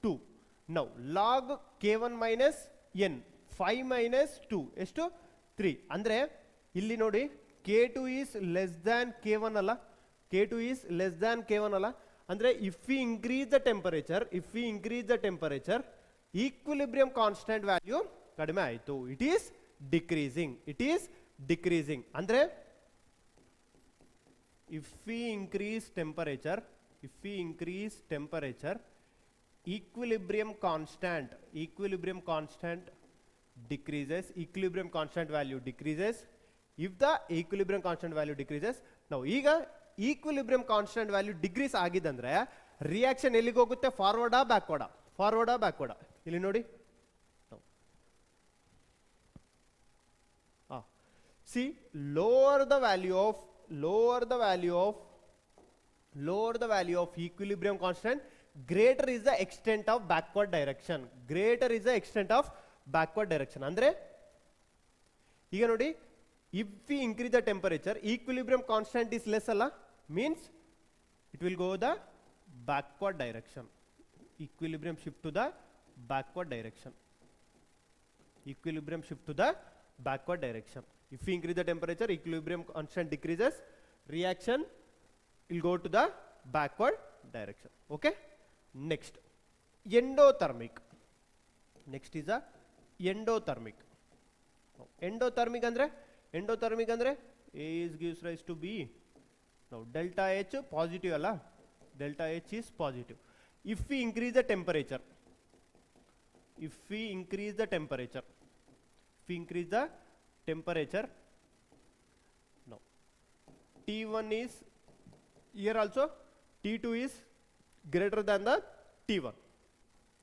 Speaker 1: 2. Now log k1 minus n 5 minus 2 ಎಷ್ಟು 3 ಅಂದ್ರೆ ಇಲ್ಲಿ ನೋಡಿ k2 is less than k1 ಅಲ್ಲ, k2 is less than k1 ಅಲ್ಲ, ಅಂದ್ರೆ if we increase the temperature equilibrium constant value ಕಡಿಮೆ ಆಯಿತು, it is decreasing ಅಂದ್ರೆ if we increase temperature equilibrium constant decreases, equilibrium constant value decreases. If the equilibrium constant value decreases, now ಈಗ equilibrium constant value decrease ಆಗಿದಂದ್ರೆ reaction ಎಲ್ಲಿಗೆ ಹೋಗುತ್ತೆ, ಫಾರ್ವರ್ಡಾ ಬ್ಯಾಕ್ವರ್ಡಾ ಇಲ್ಲಿ ನೋಡಿ. See, lower the value of equilibrium constant, greater is the extent of backward direction. ಅಂದ್ರೆ ಈಗ ನೋಡಿ, if we increase the temperature equilibrium constant is less ಅಲ್ಲ, means it will go the backward direction. Equilibrium shift to the backward direction. If we increase the temperature equilibrium constant decreases, reaction will go to the backward direction. Okay, next endothermic. Next is a endothermic. Endothermic andre A is gives rise to B. Now delta H positive alla, delta H is positive. If we increase the temperature now T1 is here also, T2 is greater than the T1.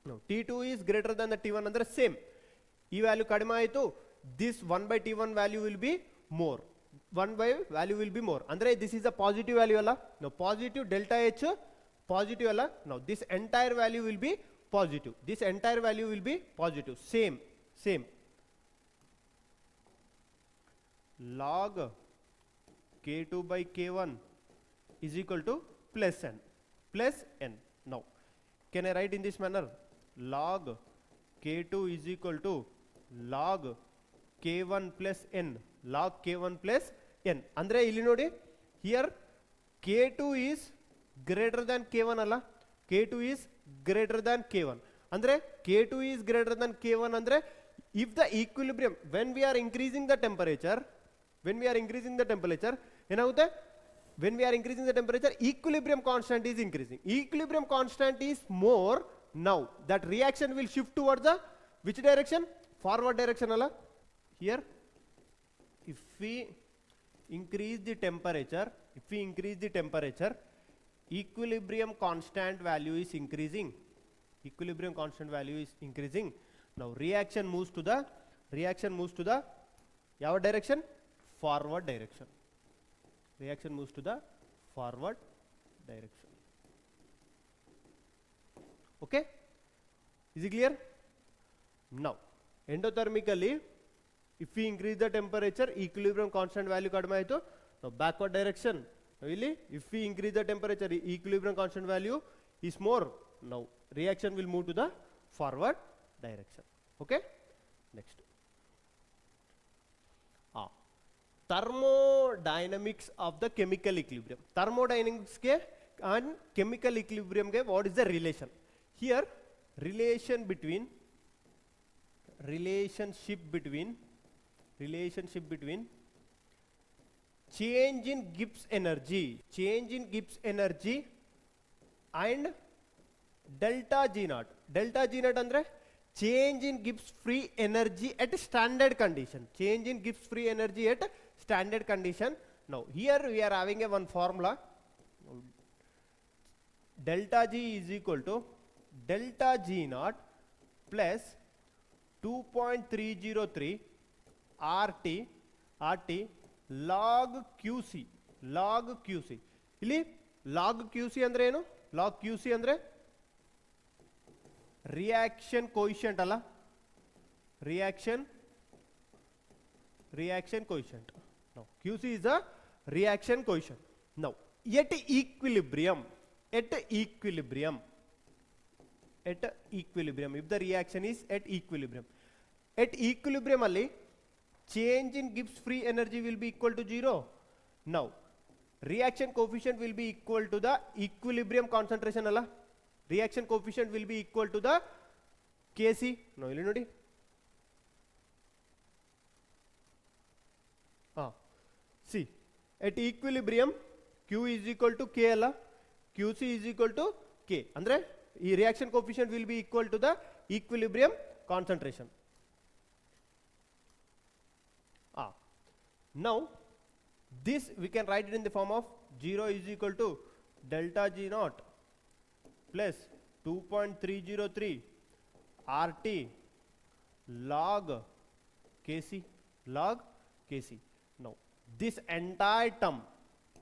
Speaker 1: Now T2 is greater than the T1 andre same, ಈ value ಕಡಿಮೆ ಆಯಿತು, this 1 by T1 value will be more, 1 by value will be more, ಅಂದ್ರೆ this is a positive value ಅಲ್ಲ, now positive delta H positive ಅಲ್ಲ, now this entire value will be positive, same log k2 by k1 is equal to plus n. Now can I write in this manner, log k2 is equal to log k1 plus n, ಅಂದ್ರೆ ಇಲ್ಲಿ ನೋಡಿ, here k2 is greater than k1 ಅಲ್ಲ, k2 is greater than k1 ಅಂದ್ರೆ k2 is greater than k1 ಅಂದ್ರೆ if the equilibrium, when we are increasing the temperature ಏನಾಗುತ್ತೆ, when we are increasing the temperature equilibrium constant is increasing, equilibrium constant is more, now that reaction will shift towards the which direction, forward direction ಅಲ್ಲ. Here if we increase the temperature equilibrium constant value is increasing, now reaction moves to the ಯಾವ direction, forward direction. Okay, is it clear? Now endothermically if we increase the temperature equilibrium constant value ಕಡಿಮೆ ಆಯಿತು, now backward direction, ಇಲ್ಲಿ if we increase the temperature equilibrium constant value is more, now reaction will move to the forward direction. Okay, next thermodynamics of the chemical equilibrium. Thermodynamics ke and chemical equilibrium ke what is the relation? Here relationship between change in Gibbs energy and delta G naught. ಅಂದ್ರೆ change in Gibbs free energy at standard condition. Now here we are having one formula, delta G is equal to delta G naught plus 2.303 RT log QC. ಇಲ್ಲಿ log QC ಅಂದ್ರೆ ಏನು, log QC ಅಂದ್ರೆ reaction coefficient ಅಲ್ಲ, reaction coefficient. Now QC is a reaction coefficient. Now at equilibrium at equilibrium, if the reaction is at equilibrium. At equilibrium alli change in Gibbs free energy will be equal to 0. Now reaction coefficient will be equal to the equilibrium concentration alla. Reaction coefficient will be equal to the Kc. Now illi nodi, see, at equilibrium Q is equal to K alla, QC is equal to K. Andre ee reaction coefficient will be equal to the equilibrium concentration. Now this we can write it in the form of 0 is equal to delta G naught plus 2.303 RT log Kc, log Kc. Now this entire term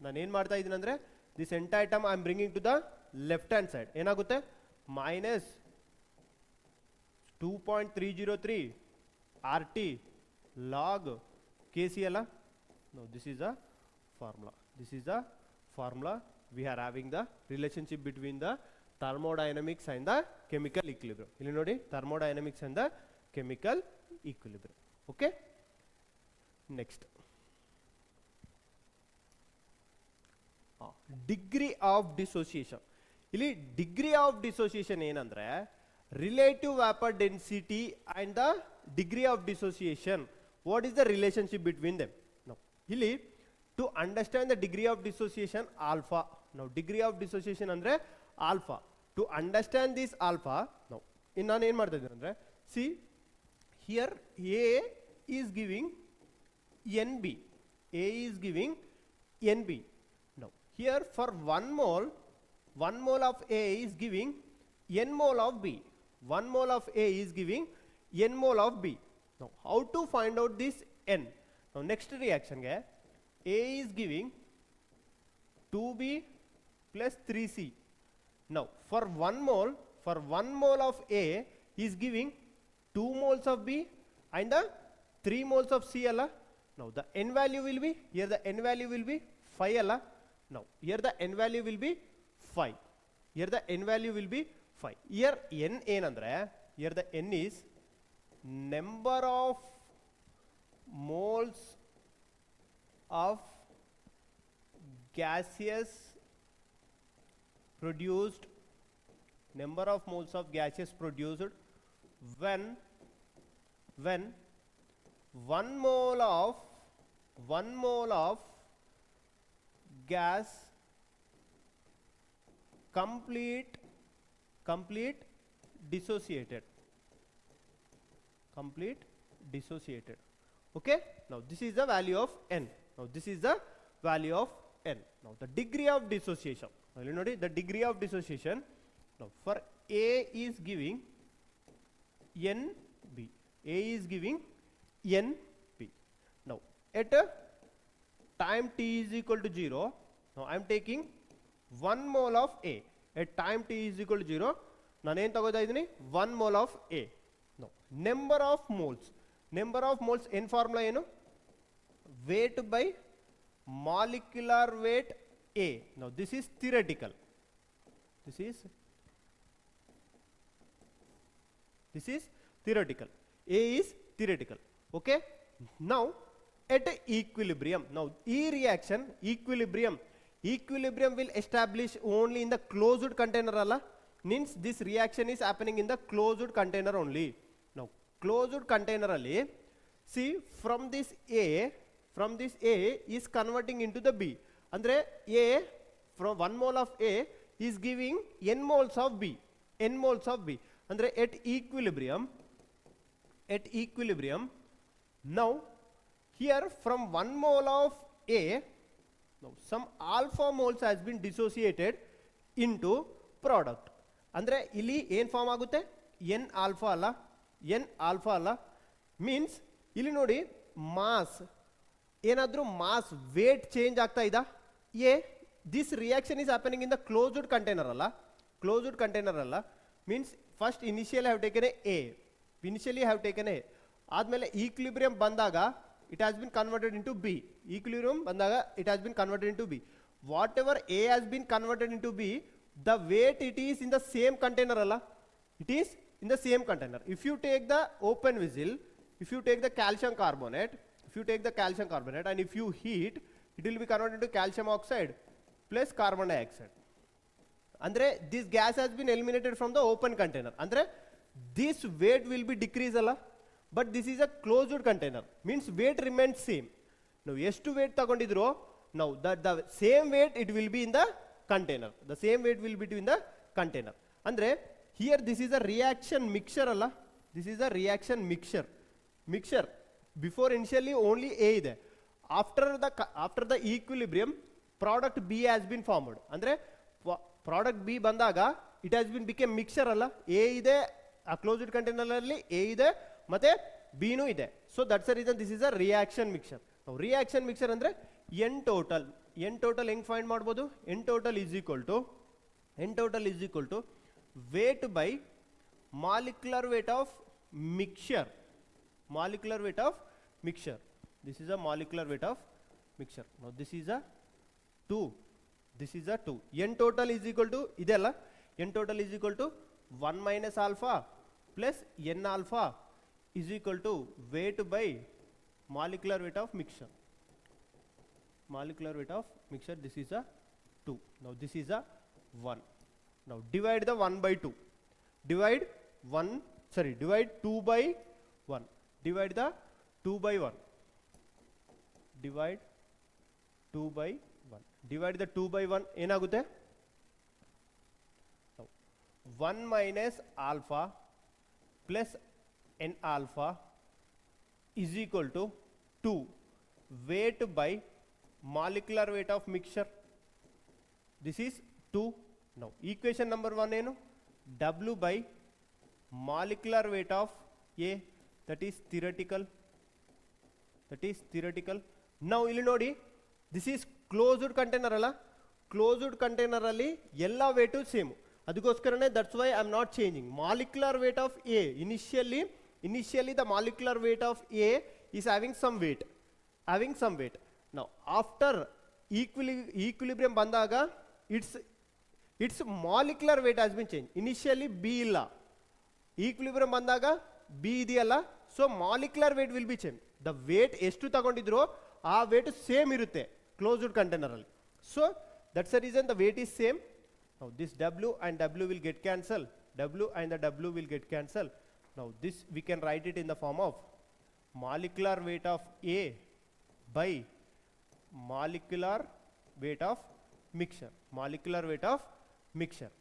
Speaker 1: ನಾನು ಏನು ಮಾಡ್ತಾ ಇದ್ದೀನಿ ಅಂದರೆ this entire term I am bringing to the left hand side. ಏನಾಗುತ್ತೆ minus 2.303 RT log Kc ಅಲ್ಲ. Now this is a formula. This is the formula. We are having the relationship between the thermodynamics and the chemical equilibrium. ಇಲ್ಲಿ ನೋಡಿ thermodynamics and the chemical equilibrium. Okay. Next. Degree of dissociation. ಇಲ್ಲಿ degree of dissociation ಏನಂದ್ರೆ relative vapor density and the degree of dissociation. What is the relationship between them? Now ಇಲ್ಲಿ to understand the degree of dissociation alpha. Now degree of dissociation ಅಂದ್ರೆ alpha. To understand this alpha, now ನಾನು ಏನು ಮಾಡ್ತಾ ಇದ್ದೀನಿ ಅಂದ್ರೆ see here A is giving NB. A is giving NB. Now here for 1 mole of A is giving n mole of B. 1 mole of A is giving n mole of B. Now how to find out this n? Now next reaction ge A is giving 2B plus 3C. Now for 1 mole of A is giving 2 moles of B and 3 moles of C alla. Now the n value will be, here the n value will be 5 alla. Now here the n value will be 5. Here the n value will be 5. Here n ಏನಂದ್ರೆ here the n is number of moles of gaseous produced, number of moles of gaseous produced when 1 mole of gas complete dissociated. Okay. Now this is the value of n. Now this is the value of n. Now the degree of dissociation. Now you know the degree of dissociation. Now for A is giving NB. A is giving NB. Now at time t is equal to 0. Now I am taking 1 mole of A. At time t is equal to 0. ನಾನು ಏನು ತಗೋತಾ ಇದ್ದೀನಿ 1 mole of A. Now number of moles n formula ಏನು weight by molecular weight A. Now this is theoretical. This is theoretical. A is theoretical. Okay. Now at equilibrium. Now e reaction equilibrium will establish only in the closed container alla. Means this reaction is happening in the closed container only. Now closed container alli see from this A is converting into the B. Andre A from 1 mole of A is giving n moles of B. Andre at equilibrium now here from 1 mole of A, now some alpha moles has been dissociated into product. Andre ಇಲ್ಲಿ ಏನು form ಆಗುತ್ತೆ n alpha ಅಲ್ಲ means ಇಲ್ಲಿ ನೋಡಿ mass ಏನಾದರೂ mass wait change ಆಗ್ತಾ ಇದಾ this reaction is happening in the closed container ಅಲ್ಲ means first initially I have taken A ಆದ್ಮೇಲೆ equilibrium ಬಂದಾಗ it has been converted into B. Equilibrium ಬಂದಾಗ it has been converted into B. Whatever A has been converted into B, the weight it is in the same container ಅಲ್ಲ. It is in the same container. If you take the open vessel, if you take the calcium carbonate, and if you heat, it will be converted into calcium oxide plus carbon dioxide. Andre this gas has been eliminated from the open container. Andre this weight will be decreased alla, but this is a closed container, means weight remains same. Now ಎಷ್ಟು weight ತಗೊಂಡಿದ್ರು, now the same weight it will be in the container, the same weight will be in the container. Andre here this is a reaction mixture alla, this is a reaction mixture. Before initially only A ಇದೆ, after the equilibrium product B has been formed. Andre product B ಬಂದಾಗ it has been became mixture ಅಲ್ಲ, A ಇದೆ ಆ closed container ಅಲ್ಲಿ, A ಇದೆ ಮತ್ತೆ B ನೂ ಇದೆ. So that's the reason this is a reaction mixture. Now reaction mixture ಅಂದ್ರೆ N total ಹೆಂಗ್ ಫೈಂಡ್ ಮಾಡ್ಬೋದು? N total is equal to weight by molecular weight of mixture. This is a molecular weight of mixture. Now this is a 2. N total is equal to ಇದೆಲ್ಲ, N total is equal to 1 minus alpha plus N alpha is equal to weight by molecular weight of mixture. This is a 2. Now this is a 1. Now divide the 1 by 2. Divide 2 by 1. Divide the 2 by 1. Divide 2 by 1. Divide the 2 by 1 ಏನಾಗುತ್ತೆ? 1 minus alpha plus n alpha is equal to 2 weight by molecular weight of mixture. This is 2. Now equation number 1 ಏನು? W by molecular weight of A, that is theoretical. Now ಇಲ್ಲಿ ನೋಡಿ, this is closed container ಅಲ್ಲ, closed container ಅಲ್ಲಿ ಎಲ್ಲ weight same, ಅದಕ್ಕೋಸ್ಕರನೇ that's why I am not changing. Molecular weight of A, initially the molecular weight of A is having some weight. Now after equilibrium ಬಂದಾಗ its molecular weight has been changed. Initially B ಇಲ್ಲ, equilibrium ಬಂದಾಗ B ಇದೆಯಲ್ಲ, so molecular weight will be changed. The weight ಎಷ್ಟು ತಗೊಂಡಿದ್ರು ಆ weight same ಇರುತ್ತೆ closed container ಅಲ್ಲಿ. So that's the reason the weight is same. Now this W and W will get cancelled. Now this we can write it in the form of molecular weight of A by molecular weight of mixture.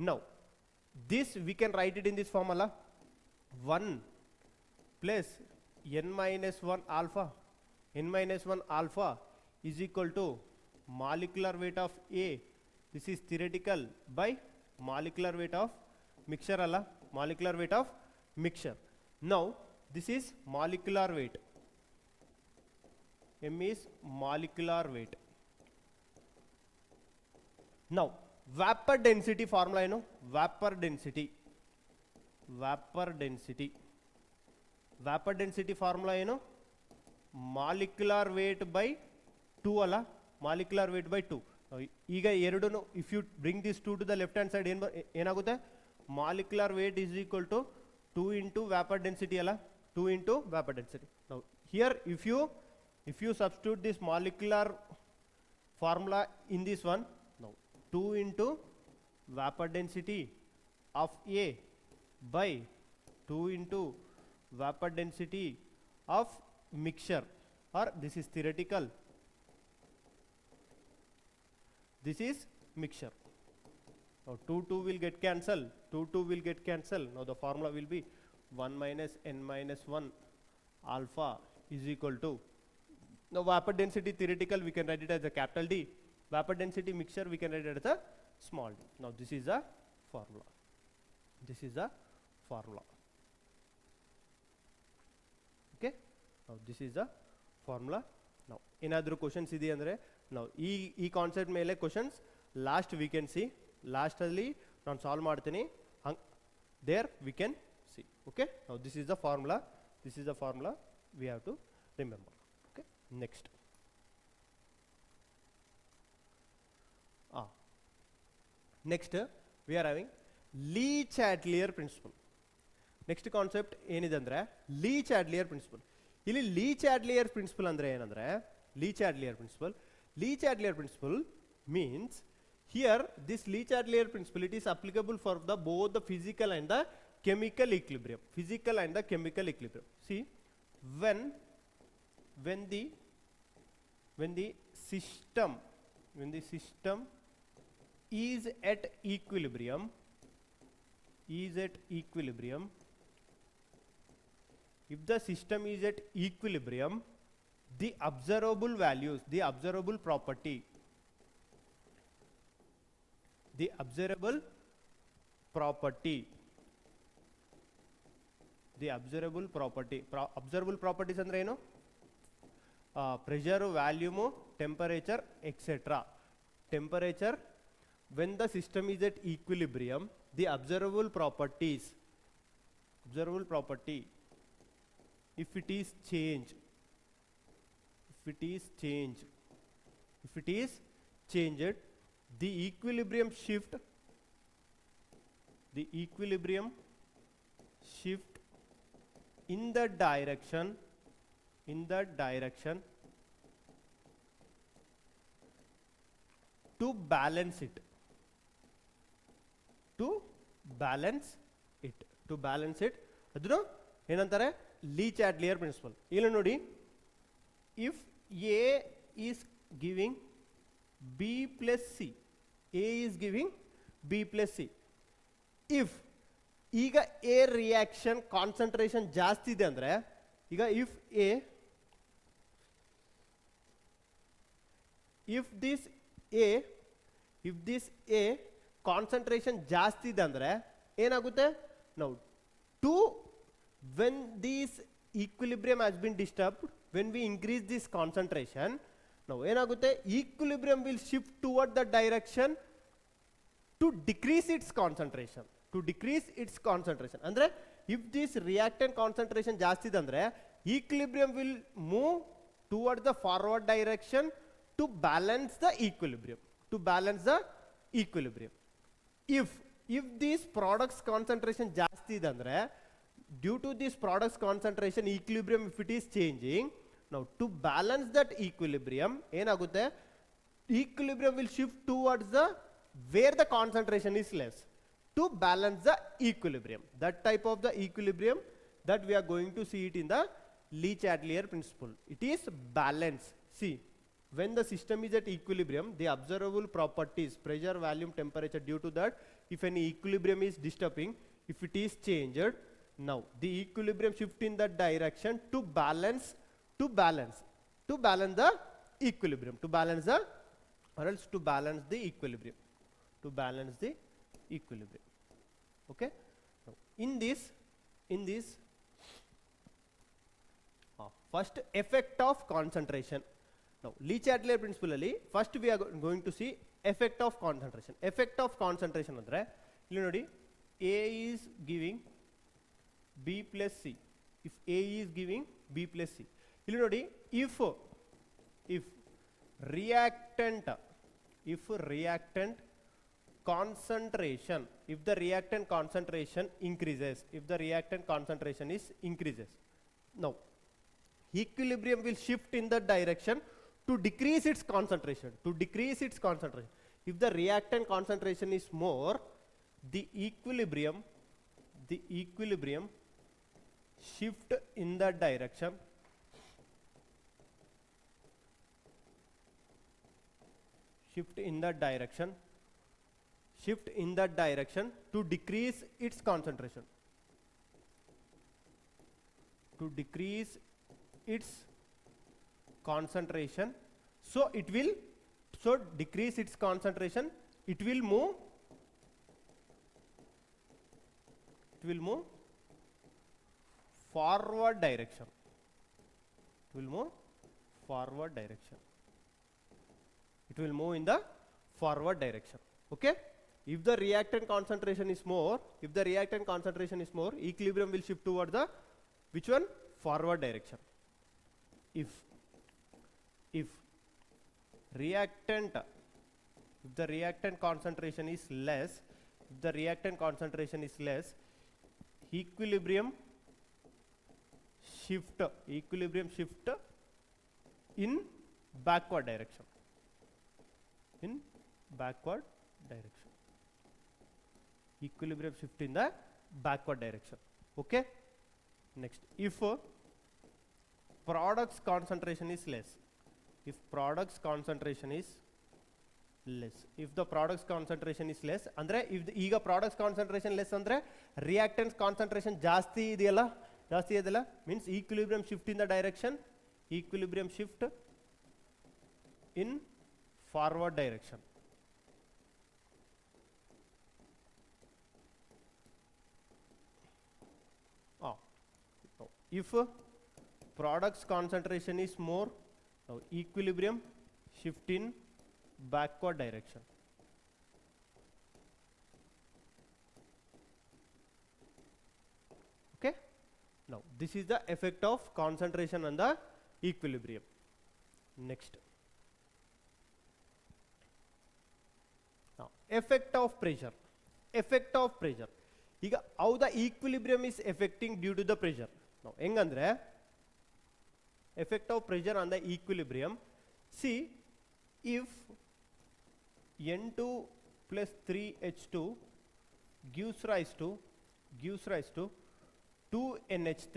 Speaker 1: Now this we can write it in this formula, 1 plus n minus 1 alpha is equal to molecular weight of A, this is theoretical, by molecular weight of mixture alla, molecular weight of mixture. Now this is molecular weight, M is molecular weight. Now vapor density formula ಏನು? vapor density formula ಏನು? molecular weight by 2 ಅಲ್ಲ, molecular weight by 2. ಈಗ ಎರಡೂ if you bring this 2 to the left hand side ಏನಾಗುತ್ತೆ? molecular weight is equal to 2 into vapor density ಅಲ್ಲ, 2 into vapor density. Now here if you substitute this molecular formula in this one, now 2 into vapor density of A by 2 into vapor density of mixture, or this is theoretical, this is mixture. Now 2 will get cancelled, now the formula will be 1 minus n minus 1 alpha is equal to, now vapor density theoretical we can write it as a capital D, vapor density mixture we can write it as a small d. Now this is a formula, okay. Now this is the formula. Now ಏನಾದರೂ questions ಇದೆ ಅಂದರೆ ನಾವು ಈ concept ಮೇಲೆ questions last we can see, ಲಾಸ್ಟಲ್ಲಿ ನಾನು solve ಮಾಡ್ತೀನಿ, there we can see. Okay, ನಾವು this is the formula we have to remember. Okay, next next we are having Le Chatelier principle. Next concept ಏನಿದೆ ಅಂದ್ರೆ ಲೀ Chatelier principal. ಇಲ್ಲಿ ಲೀ Chatelier principal ಅಂದ್ರೆ ಏನಂದ್ರೆ ಲೀ Chatelier principal means here this Lee Chatelier principle, it is applicable for the both the physical and the chemical equilibrium. See, when the system is at equilibrium, if the system is at equilibrium, the observable values, the observable property observable properties ಅಂದ್ರೆ ಏನು? Pressure, volume, temperature, etc. Temperature, when the system is at equilibrium, the observable property, if it is changed, the equilibrium shift in the direction to balance it, ಅದನ್ನು ಏನಂತಾರೆ ಲೀ Chatelier principal. ಇಲ್ಲಿ ನೋಡಿ, if A is giving B plus C, if ಈಗ A reaction concentration ಜಾಸ್ತಿ ಇದೆ ಅಂದ್ರೆ, ಈಗ if this A concentration ಜಾಸ್ತಿ ಇದೆ ಅಂದ್ರೆ ಏನಾಗುತ್ತೆ? ನಾವು when this equilibrium has been disturbed, when we increase this concentration, now ಏನಾಗುತ್ತೆ? Equilibrium will shift toward the direction to decrease its concentration. ಅಂದ್ರೆ if this reactant concentration ಜಾಸ್ತಿ ಇದೆ ಅಂದ್ರೆ equilibrium will move toward the forward direction to balance the equilibrium. If these products concentration ಜಾಸ್ತಿ ಇದೆ ಅಂದ್ರೆ, due to this products concentration equilibrium, if it is changing, now to balance that equilibrium ಏನಾಗುತ್ತೆ? Equilibrium will shift towards the where the concentration is less to balance the equilibrium. That type of the equilibrium that we are going to see it in the Lee Chatelier principle. It is balance. See, when the system is at equilibrium, the observable properties, pressure, volume, temperature, due to that, if any equilibrium is disturbing, if it is changed, now the equilibrium shift in that direction to balance the equilibrium, to balance the equilibrium. Okay, now, in this first, effect of concentration. Now Lee Chatelier principle alli first we are going to see effect of concentration andre, illi nodi, A is giving B plus C. If A is giving B plus C, illi nodi, if reactant concentration, if the reactant concentration increases, now equilibrium will shift in that direction to decrease its concentration. If the reactant concentration is more, the equilibrium shift in that direction to decrease its concentration, so decrease its concentration, it will move forward direction. It will move in the forward direction. Okay, if the reactant concentration is more, equilibrium will shift toward the which one? Forward direction. If the reactant concentration is less, if the reactant concentration is less, equilibrium shift in backward direction. In backward direction. Equilibrium shift in the backward direction. Okay. Next, if products concentration is less, if products concentration is less, if the products concentration is less, andre if the ಈಗ products concentration less andre reactants concentration ಜಾಸ್ತಿ ಇದೆಯಲ್ಲ, ಜಾಸ್ತಿ ಇದೆಯಲ್ಲ, means equilibrium shift in the direction, equilibrium shift in forward direction. If products concentration is more, now equilibrium shift in backward direction. Okay. Now this is the effect of concentration on the equilibrium. Next, now effect of pressure. Effect of pressure. ಈಗ how the equilibrium is affecting due to the pressure. Now ಹೆಂಗಂದ್ರೆ effect of pressure on the equilibrium. See, if N2 plus 3H2 gives rise to 2NH3.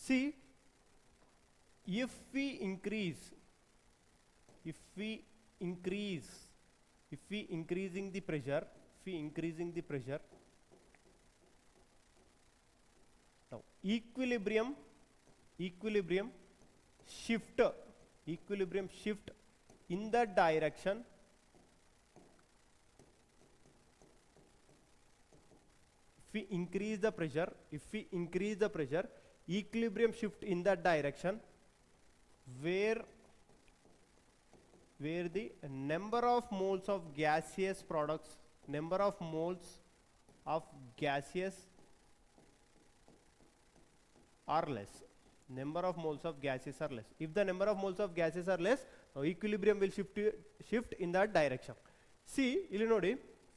Speaker 1: See, if we increasing the pressure, now equilibrium shift in that direction, if we increase the pressure, equilibrium shift in that direction where the number of moles of gaseous products, number of moles of gaseous are less. Number of moles of gases are less. If the number of moles of gases are less, now equilibrium will shift in that direction. See, ಇಲ್ಲಿ ನೋಡಿ,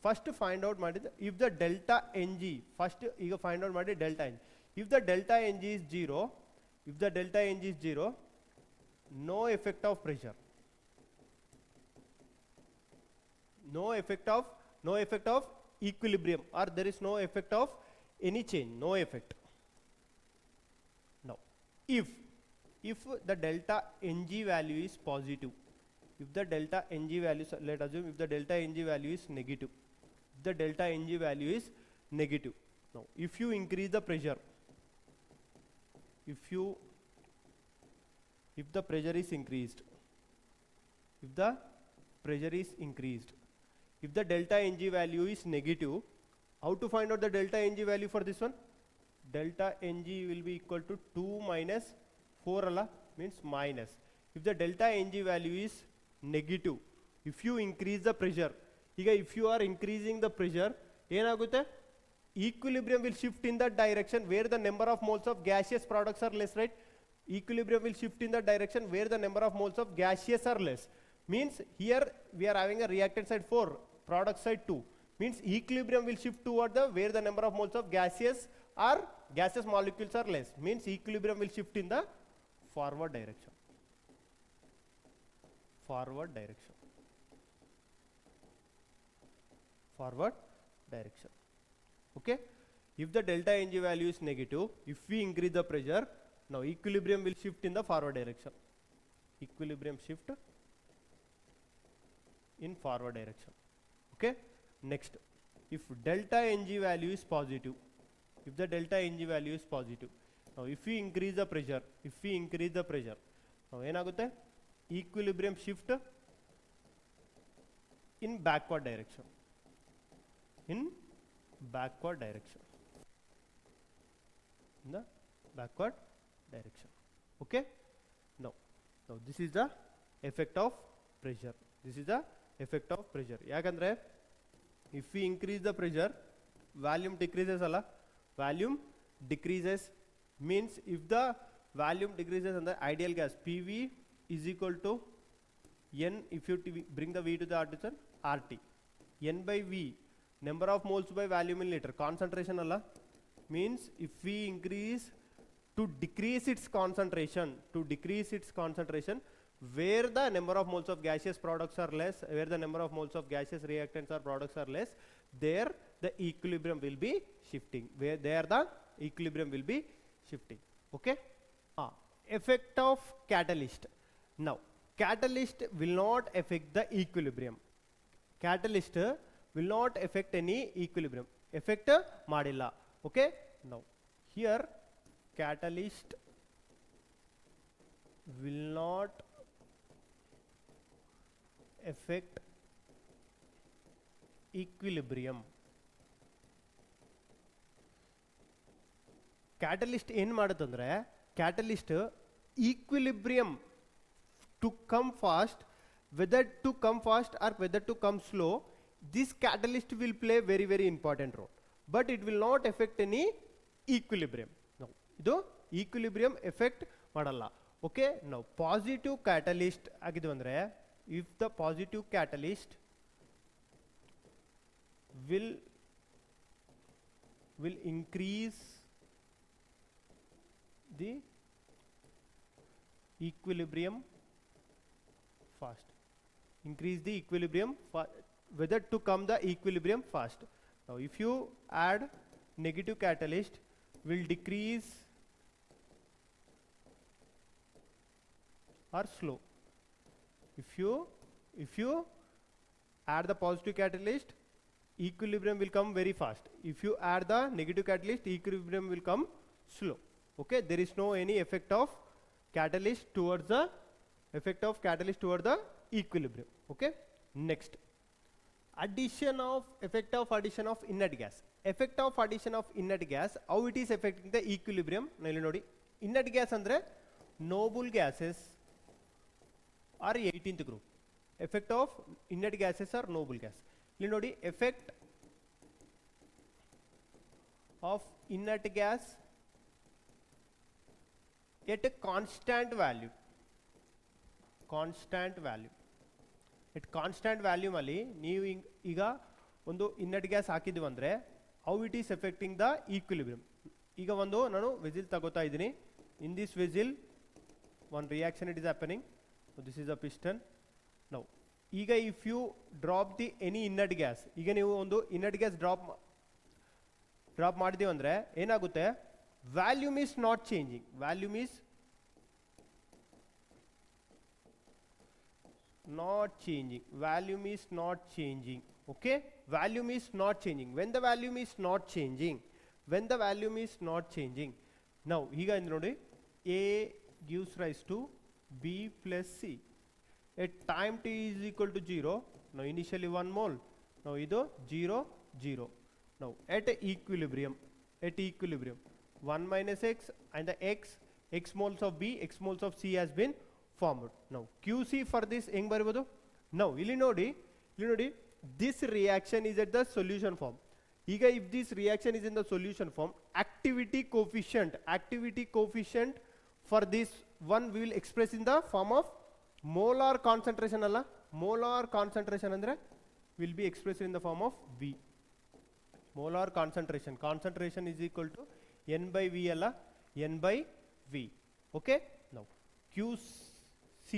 Speaker 1: first find out ಮಾಡಿದ if the delta Ng, first ಈಗ find out ಮಾಡಿ delta Ng. If the delta Ng is 0, no effect of pressure. No effect of equilibrium, or there is no effect of any change, no effect. Now, if the delta Ng value is positive, if the delta Ng value, let us assume if the delta Ng value is negative, now if you increase the pressure, if the pressure is increased, if the delta Ng value is negative, how to find out the delta Ng value for this one? Delta Ng will be equal to 2 minus 4 alla, means minus. If the delta Ng value is negative, if you increase the pressure, if you are increasing the pressure, ಏನಾಗುತ್ತೆ? Equilibrium will shift in that direction where the number of moles of gaseous products are less, right? Equilibrium will shift in that direction where the number of moles of gaseous are less. Means here we are having a reactant side 4, product side 2. Means equilibrium will shift toward the where the number of moles of gaseous molecules are less. Means equilibrium will shift in the forward direction. Okay. If the delta Ng value is negative, if we increase the pressure, now equilibrium will shift in the forward direction. In forward direction. Okay. Next, if delta Ng value is positive, now if we increase the pressure, now ಏನಾಗುತ್ತೆ? Equilibrium shift in backward direction. In the backward direction. Okay. Now this is the effect of pressure. ಯಾಕಂದ್ರೆ if we increase the pressure, volume decreases alla, means if the volume decreases on the ideal gas, PV is equal to N, if you bring the V to the artisan, RT. n by v, number of moles by volume in liter, concentration alla, means if we increase to decrease its concentration, where the number of moles of gaseous products are less, where the number of moles of gaseous reactants or products are less, there the equilibrium will be shifting, where there the equilibrium will be shifting. Okay. Effect of catalyst. Now catalyst will not affect the equilibrium. Catalyst will not affect any equilibrium. Effect madilla. Okay. Now here catalyst will not affect equilibrium. Catalyst ಏನು ಮಾಡುತ್ತಂದ್ರೆ catalyst equilibrium to come fast, whether to come fast or whether to come slow, this catalyst will play very very important role, but it will not affect any equilibrium. Now ಇದು equilibrium effect ಮಾಡಲ್ಲ. Okay. Now positive catalyst ಆಗಿದ್ದು ಅಂದ್ರೆ, if the positive catalyst will increase the equilibrium fast, increase the equilibrium whether to come the equilibrium fast. Now if you add negative catalyst, will decrease or slow. If you add the positive catalyst, equilibrium will come very fast. If you add the negative catalyst, equilibrium will come slow. Okay. There is no any effect of catalyst towards the equilibrium. Okay. Next, effect of addition of inert gas. Effect of addition of inert gas, how it is affecting the equilibrium nalli nodi. Inert gas andre noble gases are 18th group. Effect of inert gases are noble gas. Illi nodi, effect of inert gas at a constant value. At constant value ಅಲ್ಲಿ ನೀವು ಈಗ ಒಂದು ಇನ್ನಟ್ gas ಹಾಕಿದ್ವಿ ಅಂದ್ರೆ how it is affecting the equilibrium. ಈಗ ಒಂದು ನಾನು ವೆಸಿಲ್ ತಗೋತಾ ಇದ್ದೀನಿ. In this vessel one reaction it is happening. So this is a piston. Now ಈಗ if you drop the any inert gas, ಈಗ ನೀವು ಒಂದು ಇನ್ನಟ್ ಗ್ಯಾಸ್ ಡ್ರಾಪ್ ಮಾಡಿದೀವಿ ಅಂದ್ರೆ ಏನಾಗುತ್ತೆ, volume is not changing. Volume is not changing. Okay. Volume is not changing. When the volume is not changing, now here ನೋಡಿ, A gives rise to B plus C. At time t is equal to 0, now initially 1 mole, now ಇದು 0 0. Now at equilibrium 1 minus x and the x moles of B, x moles of C has been formed. Now QC for this ಹೆಂಗ್ ಬರಬಹುದು? Now ಇಲ್ಲಿ ನೋಡಿ this reaction is at the solution form. ಈಗ if this reaction is in the solution form, activity coefficient for this one we will express in the form of molar concentration ಅಲ್ಲ, molar concentration ಅಂದ್ರೆ will be expressed in the form of V. Molar concentration is equal to N by V ಅಲ್ಲ, N by V. Okay. Now Kc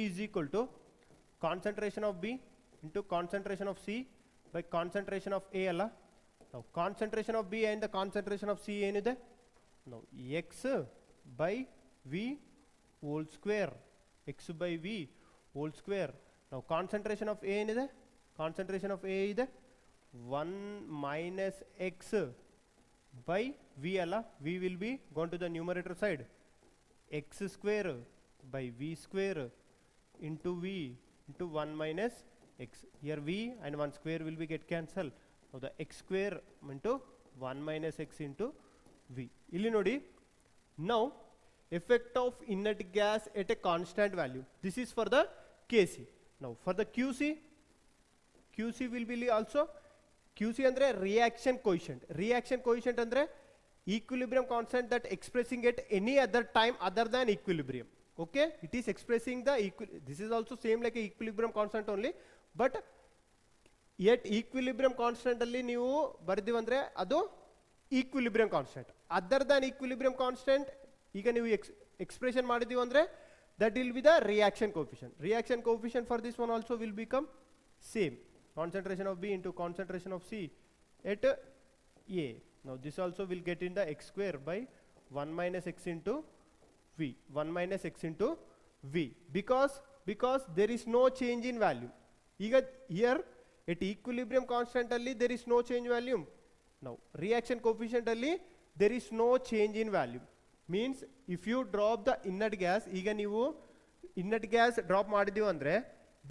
Speaker 1: is equal to concentration of B into concentration of C by concentration of A ಅಲ್ಲ. Now concentration of B and the concentration of C ಏನಿದೆ? Now x by V whole square. Now concentration of A ಏನಿದೆ? Concentration of A ಇದೆ 1 minus x by V ಅಲ್ಲ. V will be gone to the numerator side. X square by V square into V into 1 minus x. Here V and 1 square will be get cancelled. Now the x square into 1 minus x into V. Illi nodi. Now effect of inert gas at a constant value. This is for the Kc. Now for the QC will be also QC andre reaction coefficient andre equilibrium constant that expressing at any other time other than equilibrium. Okay, it is expressing the this is also same like a equilibrium constant only, but at equilibrium constant ಅಲ್ಲಿ ನೀವು ಬರ್ದಿವಂದ್ರೆ ಅದು equilibrium constant. Other than equilibrium constant ಈಗ ನೀವು expression ಮಾಡಿದೀವಿ ಅಂದ್ರೆ that will be the reaction coefficient. Reaction coefficient for this one also will become same, concentration of B into concentration of C at A. Now this also will get in the x square by 1 minus x into V, 1 minus x into V, because there is no change in value. Here at equilibrium constant alli there is no change volume. Now reaction coefficient alli there is no change in value, means if you drop the inert gas, ಈಗ ನೀವು inert gas drop ಮಾಡಿದೀವಿ ಅಂದ್ರೆ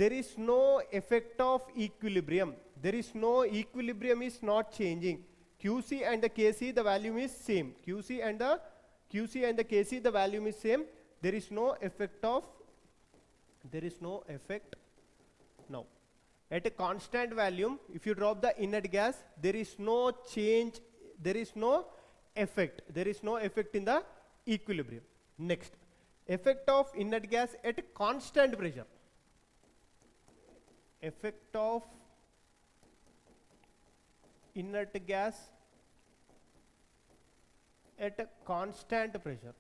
Speaker 1: there is no effect of equilibrium, there is no equilibrium is not changing. QC and the KC the volume is same, QC and the KC the volume is same, there is no effect. Now at a constant volume if you drop the inert gas there is no change, there is no effect in the equilibrium. Next, effect of inert gas at constant pressure. Effect of inert gas at a constant pressure.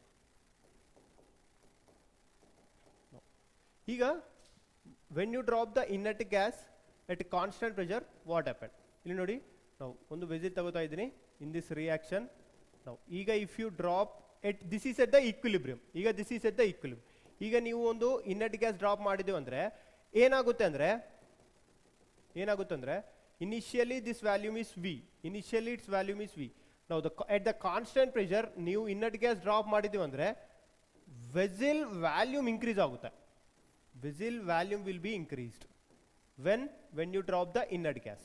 Speaker 1: No. ಈಗ when you drop the inert gas at a constant pressure, what happened? ಇಲ್ಲಿ ನೋಡಿ, ನಾವು ಒಂದು ವೆಜಿಲ್ ತಗೋತಾ ಇದ್ದೀನಿ in this reaction. Now ಈಗ if you drop at this is at the equilibrium, ಈಗ this is at the equilibrium. ಈಗ ನೀವು ಒಂದು inert gas ಡ್ರಾಪ್ ಮಾಡಿದೀವಿ ಅಂದ್ರೆ ಏನಾಗುತ್ತೆ ಅಂದ್ರೆ initially this volume is V, initially its volume is V. Now at the constant pressure ನೀವು inert gas drop ಮಾಡಿದೀವಿ ಅಂದ್ರೆ vessel volume increase ಆಗುತ್ತೆ, vessel volume will be increased when you drop the inert gas,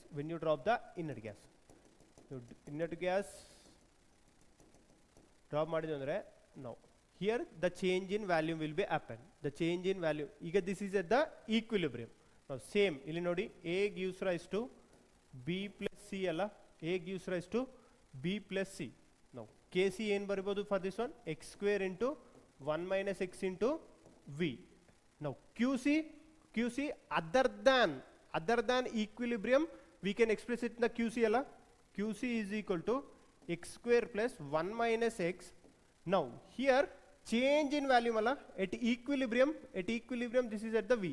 Speaker 1: inert gas drop ಮಾಡಿದ್ವಿ ಅಂದ್ರೆ now here the change in volume will be happen, the change in volume. ಈಗ this is at the equilibrium. Now same ಇಲ್ಲಿ ನೋಡಿ, A gives rise to B plus C ಅಲ್ಲ, A gives rise to B plus C. Now KC ಏನು ಬರಬಹುದು for this one, x square into 1 minus x into V. Now QC other than equilibrium we can express it in the QC ಅಲ್ಲ, QC is equal to x square plus 1 minus x. Now here change in volume alla, at equilibrium this is at the V.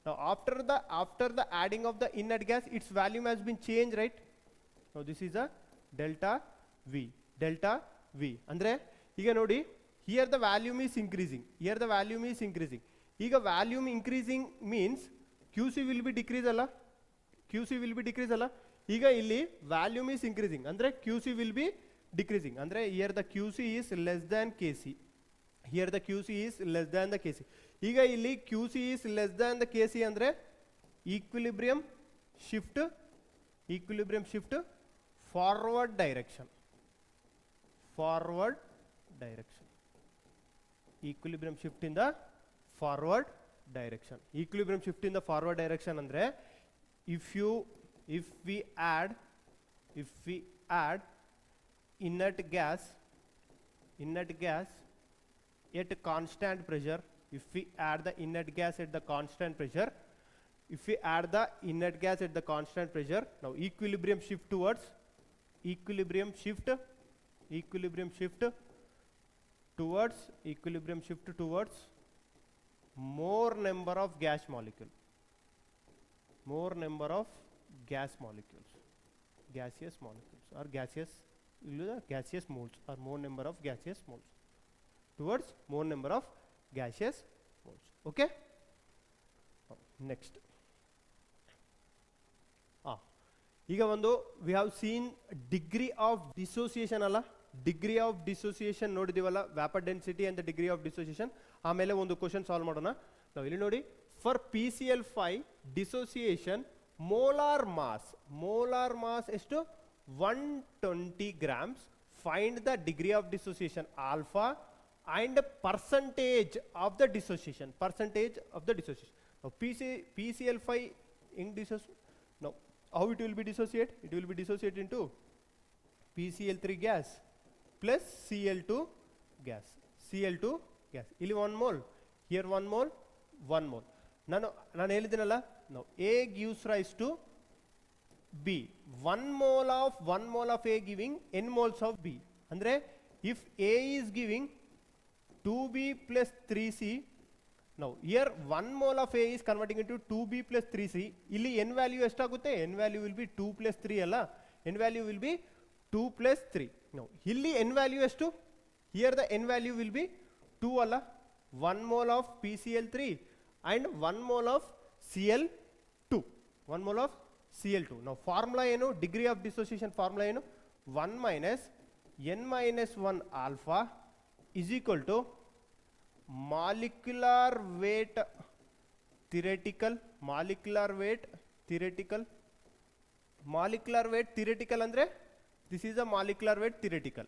Speaker 1: Now after the adding of the inert gas its volume has been changed, right? Now this is a delta V andre ಈಗ ನೋಡಿ, here the volume is increasing, ಈಗ volume increasing means QC will be decrease ಅಲ್ಲ, ಈಗ ಇಲ್ಲಿ volume is increasing ಅಂದ್ರೆ QC will be decreasing, ಅಂದ್ರೆ here the QC is less than KC, ಈಗ ಇಲ್ಲಿ QC is less than the KC ಅಂದ್ರೆ equilibrium shift forward direction, equilibrium shift in the forward direction ಅಂದ್ರೆ if we add inert gas at constant pressure, if we add the inert gas at the constant pressure, now equilibrium shift towards more number of gas molecules, gaseous molecules or gaseous moles, or more number of gaseous moles, towards more number of gaseous moles. Okay, next ಈಗ ಒಂದು we have seen degree of dissociation ಅಲ್ಲ, degree of dissociation ನೋಡಿದೀವಲ್ಲ, vapor density and the degree of dissociation. ಆಮೇಲೆ ಒಂದು question solve ಮಾಡೋಣ. ನಾವು ಇಲ್ಲಿ ನೋಡಿ, for PCl5 dissociation molar mass ಎಷ್ಟು 120 grams, find the degree of dissociation alpha and percentage of the dissociation. Now PCl5 in dissociation, now how it will be dissociate? It will be dissociate into PCl3 gas plus Cl2 gas. ಇಲ್ಲಿ 1 mole, here 1 mole. ನಾನು ಹೇಳಿದ್ದೀನಲ್ಲ, now A gives rise to B. 1 mole of A giving n moles of B. Andre if A is giving 2B plus 3C, now here 1 mole of A is converting into 2B plus 3C. Illi n value estagutte? N value will be 2 plus 3 alla. N value will be 2 plus 3. Now illi n value estu? Here the n value will be 2 alla. 1 mole of PCl3 and 1 mole of Cl2. 1 mole of Cl2. Now formula eno, degree of dissociation formula eno, 1 minus n minus 1 alpha is equal to molecular weight theoretical andre this is a molecular weight theoretical.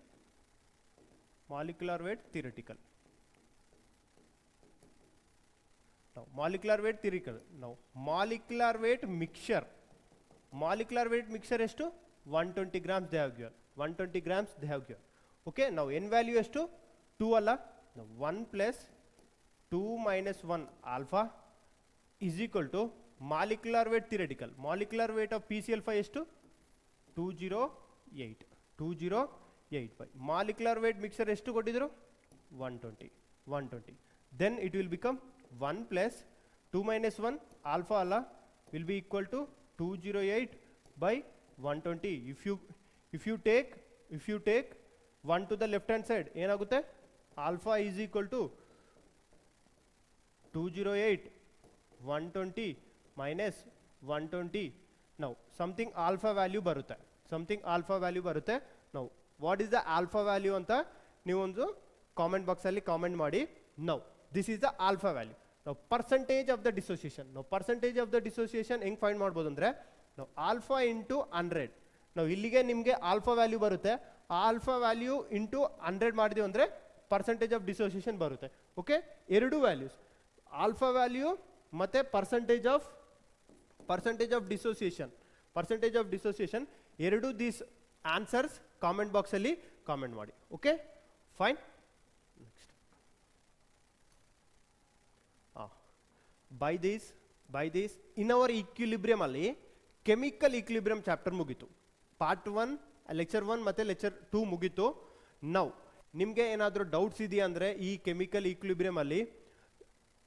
Speaker 1: Now molecular weight theoretical. Now molecular weight mixture is to 120 grams they have given. 120 grams they have given. Okay, now n value is to 2 alla. Now 1 plus 2 minus 1 alpha is equal to molecular weight theoretical. Molecular weight of PCl5 is to 208 by molecular weight mixture is to kottidru 120. Then it will become 1 plus 2 minus 1 alpha alla will be equal to 208 by 120. If you take 1 to the left hand side, enagutte alpha is equal to 208 120 minus 120. Now something alpha value barutte. Now what is the alpha value anta ನೀವು ಒಂದು comment box ಅಲ್ಲಿ comment ಮಾಡಿ. Now this is the alpha value. Now percentage of the dissociation. Now percentage of the dissociation ಹೆಂಗ್ find ಮಾಡ್ಬೋದು ಅಂದ್ರೆ ನಾವು alpha into 100. ನಾವು ಇಲ್ಲಿಗೆ ನಿಮಗೆ alpha value ಬರುತ್ತೆ. ಆ alpha value into 100 ಮಾಡಿದ್ವಿ ಅಂದ್ರೆ percentage of dissociation ಬರುತ್ತೆ. ಓಕೆ, ಎರಡು ವ್ಯಾಲ್ಯೂಸ್ alpha value ಮತ್ತೆ percentage of dissociation ಎರಡು these answers ಕಾಮೆಂಟ್ ಬಾಕ್ಸ್ ಅಲ್ಲಿ ಕಾಮೆಂಟ್ ಮಾಡಿ. Okay fine. by this in our equilibrium ಅಲ್ಲಿ ಕೆಮಿಕಲ್ ಈಕ್ವಿಲಿಬ್ರಿಯಂ ಚಾಪ್ಟರ್ ಮುಗೀತು. ಪಾರ್ಟ್ 1 ಲೆಕ್ಚರ್ 1 ಮತ್ತೆ ಲೆಕ್ಚರ್ 2 ಮುಗೀತು. ನಾವು ನಿಮಗೆ ಏನಾದರೂ ಡೌಟ್ಸ್ ಇದೆಯಾ ಅಂದರೆ ಈ ಕೆಮಿಕಲ್ ಈಕ್ವಿಲಿಬ್ರಿಯಂ ಅಲ್ಲಿ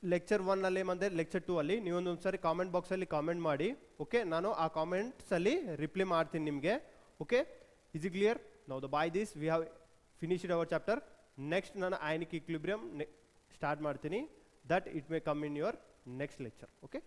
Speaker 1: ಲೆಕ್ಚರ್ 1 ಅಲ್ಲಿ ಮತ್ತೆ ಲೆಕ್ಚರ್ 2 ಅಲ್ಲಿ ನೀವೊಂದು ಸಾರಿ ಕಾಮೆಂಟ್ ಬಾಕ್ಸ್ ಅಲ್ಲಿ ಕಾಮೆಂಟ್ ಮಾಡಿ. ಓಕೆ, ನಾನು ಆ ಕಾಮೆಂಟ್ಸ್ ಅಲ್ಲಿ ರಿಪ್ಲೈ ಮಾಡ್ತೀನಿ ನಿಮಗೆ. Okay, is it clear? Now by this we have finished our chapter. Next ನಾನು ಅಯಾನಿಕ್ ಈಕ್ವಿಲಿಬ್ರಿಯಂ ಸ್ಟಾರ್ಟ್ ಮಾಡ್ತೀನಿ. That it may come in your next lecture. Okay.